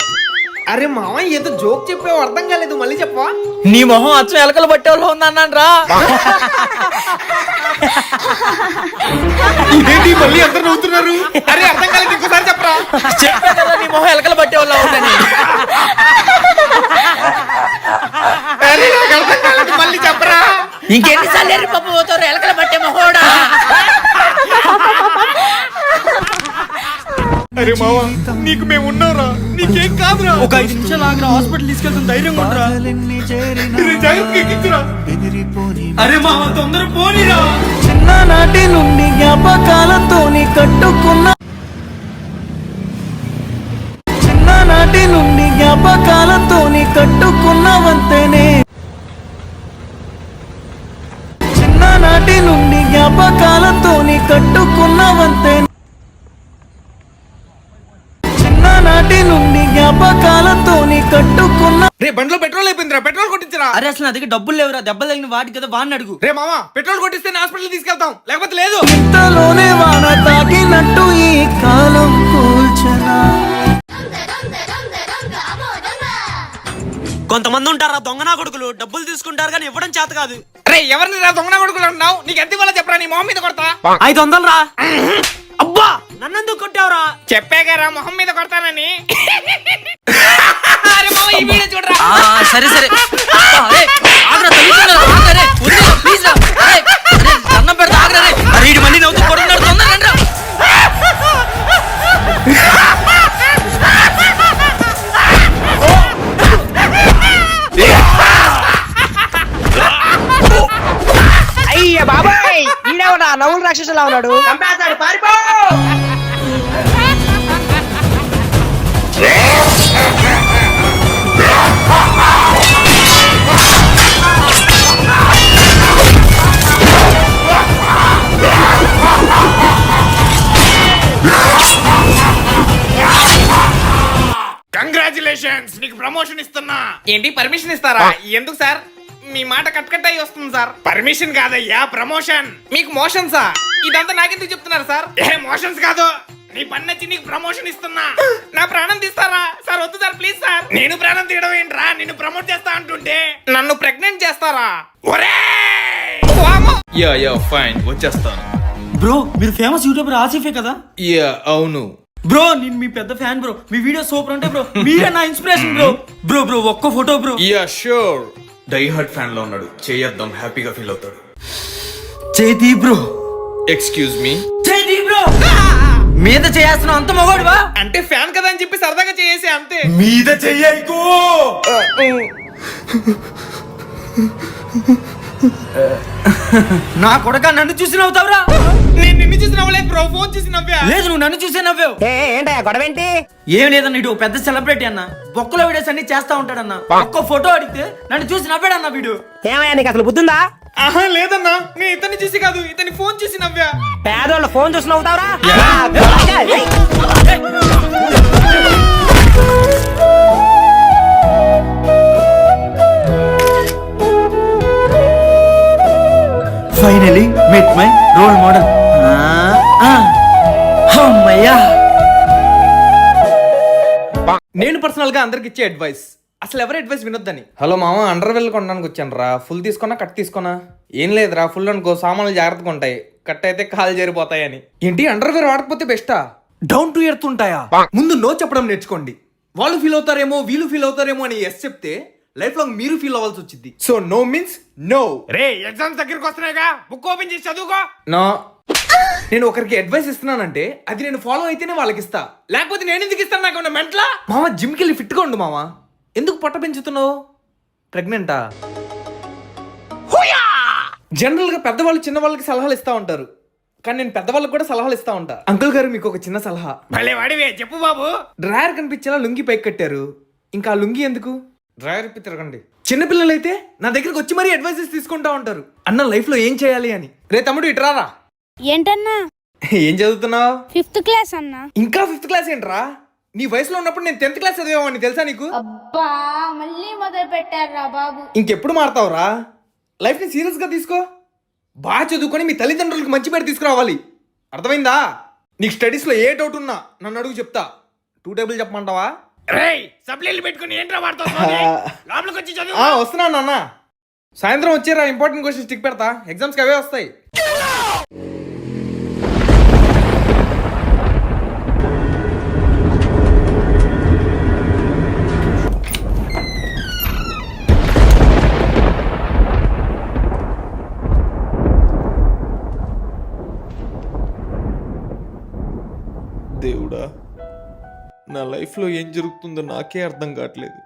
Speaker 9: అరే మామ, ఏదో జోక్ చెప్పావు, అర్థం కాలేదు, మళ్ళీ చెప్పవా?
Speaker 5: నీ మొహం అచ్చం ఎలకలు పట్టే వాళ్ళు ఉందన్నాను రా.
Speaker 9: ఇదేంటి మళ్ళీ అందరు నవ్వుతున్నారు? అరే అర్థం కాలేదు, ఇంకోసారి చెప్పరా.
Speaker 5: చెప్పే కదా నీ మొహం ఎలకలు పట్టే వాళ్ళు ఉందని.
Speaker 9: అరే నాకు అర్థం కాలేదు, మళ్ళీ చెప్పరా.
Speaker 5: ఇంకెన్నిసార్లు ఎర్రి పప్పు పోతారు ఎలకలు పట్టే మొహోడా.
Speaker 9: అరే మామ, నీకు మేము ఉన్నారా? నీకు
Speaker 1: నీకేం కాదురా.
Speaker 5: ఒక 5 నిమిషాలు ఆగ్రా, హాస్పిటల్ తీసుకెళ్తాను, ధైర్యంగా ఉండరా.
Speaker 1: రే, జాగ్రత్తగా ఎక్కించురా. అరే మామ తొందర పోనీరా.
Speaker 5: చిన్ననాటి నుండి జ్ఞాపకాలతోని కట్టుకున్న చిన్ననాటి నుండి జ్ఞాపకాలతోని కట్టుకున్నవంతేనే చిన్ననాటి నుండి జ్ఞాపకాలతోని కట్టుకున్నవంతే చిన్ననాటి నుండి జ్ఞాపకాలతోని కట్టుకున్న.
Speaker 1: రే బండిలో పెట్రోల్ అయిపోయిందిరా, పెట్రోల్ కొట్టించరా.
Speaker 5: అరే అసలు నా దగ్గర డబ్బులు లేవురా, దెబ్బలు తగిన వాటి కదా వాడిని అడుగు.
Speaker 1: రే మామ పెట్రోల్ కొట్టిస్తే హాస్పిటల్ తీసుకెళ్తాం, లేకపోతే లేదు.
Speaker 5: ఇంతలోనే వాన తాకినట్టు ఈ కాలం కూల్చనా. కొంతమంది ఉంటారా దొంగనా కొడుకులు, డబ్బులు తీసుకుంటారు కానీ ఇవ్వడం చేత కాదు.
Speaker 1: రే ఎవరిని రా దొంగన కొడుకులు అంటున్నావు? నీకు ఎంత ఇవ్వాలో చెప్పరా, నీ మొహం మీద కొడతా.
Speaker 5: 500 రా. అబ్బా నన్నెందుకు కొట్టావురా?
Speaker 1: చెప్పాగారా మొహం మీద కొడతానని. అరే మామ ఈ వీడియో చూడరా.
Speaker 5: సరే సరే ప్లీజ్ అన్నం పెడతా ఆగ్రా. రే మళ్ళీ నవ్వుతూ కొడుకున్నాడు, తొందరగా రండిరా. అయ్య బాబాయ్ ఈడేవడా నవ్వుల రాక్షసులా ఉన్నాడు. పారిపో.
Speaker 1: కంగ్రాచులేషన్స్, నీకు ప్రమోషన్ ఇస్తున్నా. ఏంటి పర్మిషన్ ఇస్తారా? ఎందుకు సార్? మీ మాట కట్ అయ్యి వస్తుంది సార్. పర్మిషన్ కాదయ్యా, ప్రమోషన్. మీకు మోషన్సా? ఇదంతా నాకెందుకు చెప్తున్నారు సార్? ఏ మోషన్స్ కాదు, నీ పని నచ్చి నీకు ప్రమోషన్ ఇస్తున్నా. నా ప్రాణం తీస్తారా సార్? వద్దు సార్, ప్లీజ్ సార్. నేను ప్రాణం తీయడం ఏంట్రా, నిన్ను ప్రమోట్ చేస్తా అంటుంటే నన్ను ప్రెగ్నెంట్ చేస్తారా?
Speaker 9: యా యా ఫైన్, వచ్చేస్తాను.
Speaker 5: బ్రో మీరు ఫేమస్ యూట్యూబర్ ఆసిఫే కదా?
Speaker 9: యా అవును.
Speaker 5: బ్రో నేను మీ పెద్ద ఫ్యాన్ బ్రో, మీ వీడియో సూపర్ అంటే బ్రో, మీరే నా ఇన్స్పిరేషన్ బ్రో. బ్రో బ్రో ఒక్క photo bro.
Speaker 9: Yeah sure. Die hard fan లో ఉన్నాడు, చేయొద్దాం, హ్యాపీగా ఫీల్ అవుతాడు.
Speaker 5: చేతి బ్రో.
Speaker 9: Excuse me.
Speaker 5: చేతి బ్రో మీద చేయాల్సిన అంత మగవాడువా?
Speaker 1: అంటే ఫ్యాన్ కదా అని చెప్పి సరదాగా చేసే అంతే.
Speaker 9: మీద చెయ్యకు.
Speaker 5: నా కొడక నన్ను చూసి నవ్వుతావురా?
Speaker 1: నేను నిన్ను చూసి నవ్వలేదు బ్రో, ఫోన్ చూసి నవ్వా.
Speaker 5: లేదు నువ్వు నన్ను చూసే నవ్వావు. ఏంటయ్యా గొడవ ఏంటి? ఏం లేదన్న, ఇటు పెద్ద సెలబ్రిటీ అన్న, బొక్కలో వీడియోస్ అన్ని చేస్తా ఉంటాడన్న. ఒక్క ఫోటో అడిగితే నన్ను చూసి నవ్వాడన్న వీడు. ఏమయ్యా నీకు అసలు బుద్ధుందా?
Speaker 1: ఆహా లేదన్నా, నేను ఇతన్ని చూసి కాదు, ఇతని ఫోన్ చూసి నవ్వా.
Speaker 5: పేదోళ్ళ ఫోన్ చూసి నవ్వుతావురా? Finally met my role model. అమ్మయ్యా.
Speaker 1: నేను పర్సనల్ గా అందరికి ఇచ్చే అడ్వైస్, అసలు ఎవరి అడ్వైస్ వినొద్దని. హలో మామ, అండర్వేర్ కొనడానికి వచ్చాను రా. ఫుల్ తీసుకున్నా కట్ తీసుకున్నా? ఏం లేదురా, ఫుల్ అనుకో, సామాన్లు జాగ్రత్తగా ఉంటాయి, కట్ అయితే కాలు చేరిపోతాయని. ఏంటి అండర్వేర్ వాడకపోతే బెస్టా?
Speaker 5: డౌన్ టు ఎర్త్ ఉంటాయా?
Speaker 1: ముందు నో చెప్పడం నేర్చుకోండి. వాళ్ళు ఫీల్ అవుతారేమో, వీళ్ళు ఫీల్ అవుతారేమో అని ఎస్ చెప్తే లైఫ్ లాంగ్ మీరు ఫీల్ అవ్వాల్సి వచ్చింది. So no means no. రే ఎగ్జామ్స్ దగ్గరికి వస్తున్నాయిగా, బుక్ ఓపెన్ చేసి చదువుకో. నో, నేను ఒకరికి అడ్వైస్ ఇస్తున్నానంటే అది నేను ఫాలో అయితేనే వాళ్ళకి ఇస్తా, లేకపోతే నేను ఎందుకు ఇస్తాను? నాకు మెంట్లా? మామ జిమ్కి వెళ్ళి ఫిట్గా ఉండు మామ. ఎందుకు పొట్ట పెంచుతున్నావు? ప్రెగ్నెంటా? జనరల్ గా పెద్దవాళ్ళు చిన్న వాళ్ళకి సలహాలు ఇస్తా ఉంటారు, కానీ నేను పెద్దవాళ్ళకి కూడా సలహాలు ఇస్తా ఉంటా. అంకుల్ గారు మీకు ఒక చిన్న సలహా. భలే వాడివే, చెప్పు బాబు. డ్రాయర్ కనిపించేలా లుంగి పైకి కట్టారు, ఇంకా ఆ లుంగి ఎందుకు? డ్రాయర్ ఇప్పి తిరగండి. చిన్నపిల్లలైతే నా దగ్గరికి వచ్చి మరీ అడ్వైజెస్ తీసుకుంటా ఉంటారు, అన్న లైఫ్ లో ఏం చేయాలి అని. రే తమ్ముడు ఇట్రారా.
Speaker 6: ఏంటన్నా?
Speaker 1: ఏం చదువుతున్నావు?
Speaker 6: 5th క్లాస్ అన్నా.
Speaker 1: ఇంకా 5th క్లాస్ ఏంట్రా? నీ వయసులో ఉన్నప్పుడు నేను 10th క్లాస్ చదివేవాడిని, తెలుసా నీకు?
Speaker 6: అబ్బా మళ్ళీ మొదలు పెట్టారా బాబు.
Speaker 1: ఇంకెప్పుడు మారుతావురా? లైఫ్ ని సీరియస్ గా తీసుకో, బాగా చదువుకొని మీ తల్లిదండ్రులకు మంచి పేరు తీసుకురావాలి, అర్థమైందా? నీకు స్టడీస్ లో ఏ డౌట్ ఉన్నా నన్ను అడుగు, చెప్తా. 2 టేబుల్ చెప్పమంటావా? వస్తున్నా నాన్న, సాయంత్రం వచ్చేరా, ఇంపార్టెంట్ క్వశ్చన్స్ టిక్ పెడతా, ఎగ్జామ్స్ కి అవే వస్తాయి. దేవుడా,
Speaker 9: నా లైఫ్లో ఏం జరుగుతుందో నాకే అర్థం కావట్లేదు.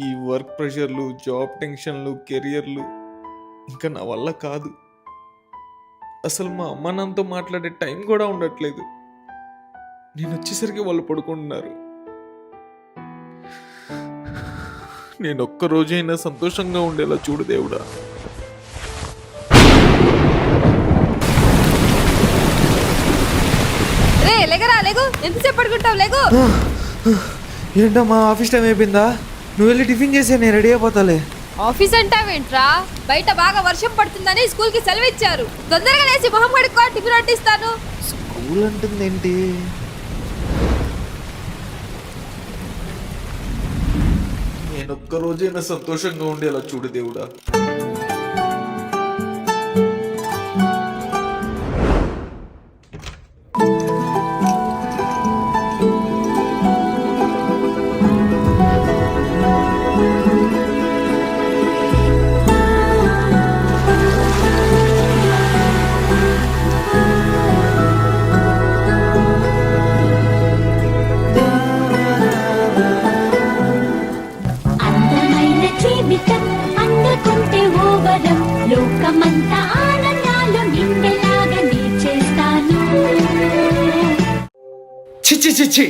Speaker 9: ఈ వర్క్ ప్రెషర్లు, జాబ్ టెన్షన్లు, కెరియర్లు ఇంకా నా వల్ల కాదు. అసలు మా అమ్మ నాన్నతో మాట్లాడే టైం కూడా ఉండట్లేదు. నేను వచ్చేసరికి వాళ్ళు పడుకుంటున్నారు. నేను ఒక్క రోజైనా సంతోషంగా ఉండేలా చూడు దేవుడా.
Speaker 8: రే లేగరా లేగు, ఎంతసేపు పడుకుంటావు లేగు.
Speaker 9: ఏంటమ్మా ఆఫీస్ టైం అయిపోయిందా? నువ్వు వెళ్ళి టిఫిన్ చేసే, నేను రెడీ అయిపోతాలే.
Speaker 8: ఆఫీస్ అంటావేంట్రా? బయట బాగా వర్షం పడుతుందని స్కూల్ కి సెలవు ఇచ్చారు. తొందరగా లేచి మొహం కడుక్కో, టిఫిన్ వడ్డిస్తాను.
Speaker 9: స్కూల్ అంటుంది ఏంటి? నేను ఒక్క రోజైనా సంతోషంగా ఉండేలా చూడు దేవుడా.
Speaker 3: అందమైన జీవితం అందుకుంటే ఓ వరం, లోకమంతా ఆనందాలు నిండేలాగా నీ చేస్తాను.
Speaker 9: చిచ్చి చిచ్చి,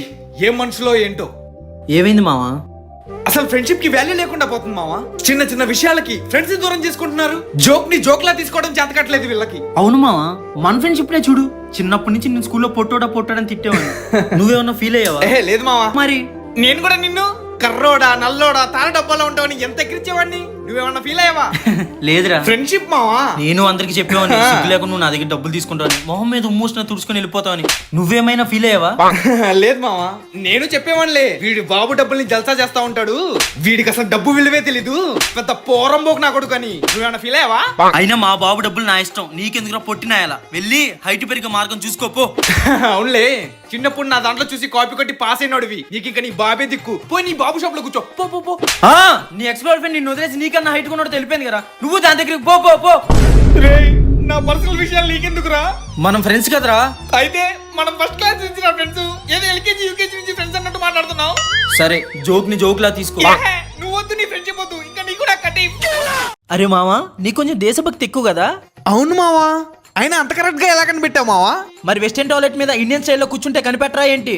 Speaker 9: ఏం మనసులో ఏంటో.
Speaker 5: ఏమైంది మావా?
Speaker 9: అసలు ఫ్రెండ్షిప్ కి వాల్యూ లేకుండా పోతుంది మావా. చిన్న చిన్న విషయాలకి ఫ్రెండ్స్ దూరం చేసుకుంటున్నారు. జోక్ ని జోక్ లా తీసుకోవడం చేతకట్లేదు వీళ్ళకి.
Speaker 5: అవును మావా, మన ఫ్రెండ్షిప్ నే చూడు. చిన్నప్పటి నుంచి నేను స్కూల్లో పొట్టోడని తిట్టేవాడిని. నువ్వేమన్నా ఫీల్ అయ్యావా?
Speaker 9: లేదు మావా.
Speaker 5: మరి
Speaker 9: నేను కూడా నిన్ను కర్రోడా, నల్లోడా, తార డబ్బాలో ఉంటావని ఎంత ఎక్కిరించేవాడిని. నువ్వేమన్నా ఫీల్ అయ్యావా?
Speaker 5: లేదురా,
Speaker 9: ఫ్రెండ్షిప్ మావా.
Speaker 5: నేను అందరికి చెప్పేవాడిని సిగ్గు లేకుండా నువ్వు నా దగ్గర డబ్బులు తీసుకుంటావని, మొహం మీద ఉమ్మూసిన తుడుచుకొని వెళ్ళిపోతావని. నువ్వేమైనా ఫీల్ అయ్యావా?
Speaker 9: లేదు మావా, నేను చెప్పేవాళ్ళే. వీడి బాబు డబ్బుల్ని జల్సా చేస్తా ఉంటాడు, వీడికి అసలు డబ్బు విలువే తెలీదు, పెద్ద పోరంబోకు నా కొడుకు అని. నువ్వేమన్నా ఫీల్ అయ్యావా?
Speaker 5: అయినా మా బాబు డబ్బులు నా ఇష్టం, నీకెందుకు పొట్టినాయాలా? వెళ్ళి హైట్ పెరిగే మార్గం చూసుకోపో.
Speaker 9: అవునులే, చిన్నప్పుడు నా దాంట్లో చూసి కాపీ కొట్టి పాస్ అయినోడివి. నీకు ఇంకా నీ బాబే దిక్కు. పోయి నీ బాబు షాప్ లో కూర్చో. పో పో పో.
Speaker 5: నీ ఎక్స్ గర్ల్ ఫ్రెండ్ నిన్ను వదిలేసి నీకన్నా హైట్ కొన్నాడు తెలిపోయింది కదా, నువ్వు దాని దగ్గరికి పో పో పో.
Speaker 9: రేయ్, నా పర్సనల్ విషయాలు నీకెందుకురా?
Speaker 5: మనం ఫ్రెండ్స్ కదరా.
Speaker 9: అయితే మనం ఫస్ట్ క్లాస్ నుంచి నా ఫ్రెండ్స్, ఏదో ఎల్కేజీ యూకేజీ నుంచి ఫ్రెండ్స్ అన్నట్టు మాట్లాడుతున్నావు.
Speaker 5: సరే, జోక్ ని జోక్ లా తీసుకో.
Speaker 9: నువ్వు వద్దు, నీ ఫ్రెండ్షిప్ వద్దు, ఇంకా నీ కూడా కట్టి.
Speaker 5: అరే మావా, నీకు కొంచెం దేశభక్తి ఎక్కువ కదా.
Speaker 9: అవును మావా, అయినా అంత కరెక్ట్ గా ఎలా కనిపెట్టావు మావా?
Speaker 5: మరి వెస్టర్న్ టాయిలెట్ మీద ఇండియన్ స్టైల్లో కూర్చుంటే కనిపెట్టరా ఏంటి?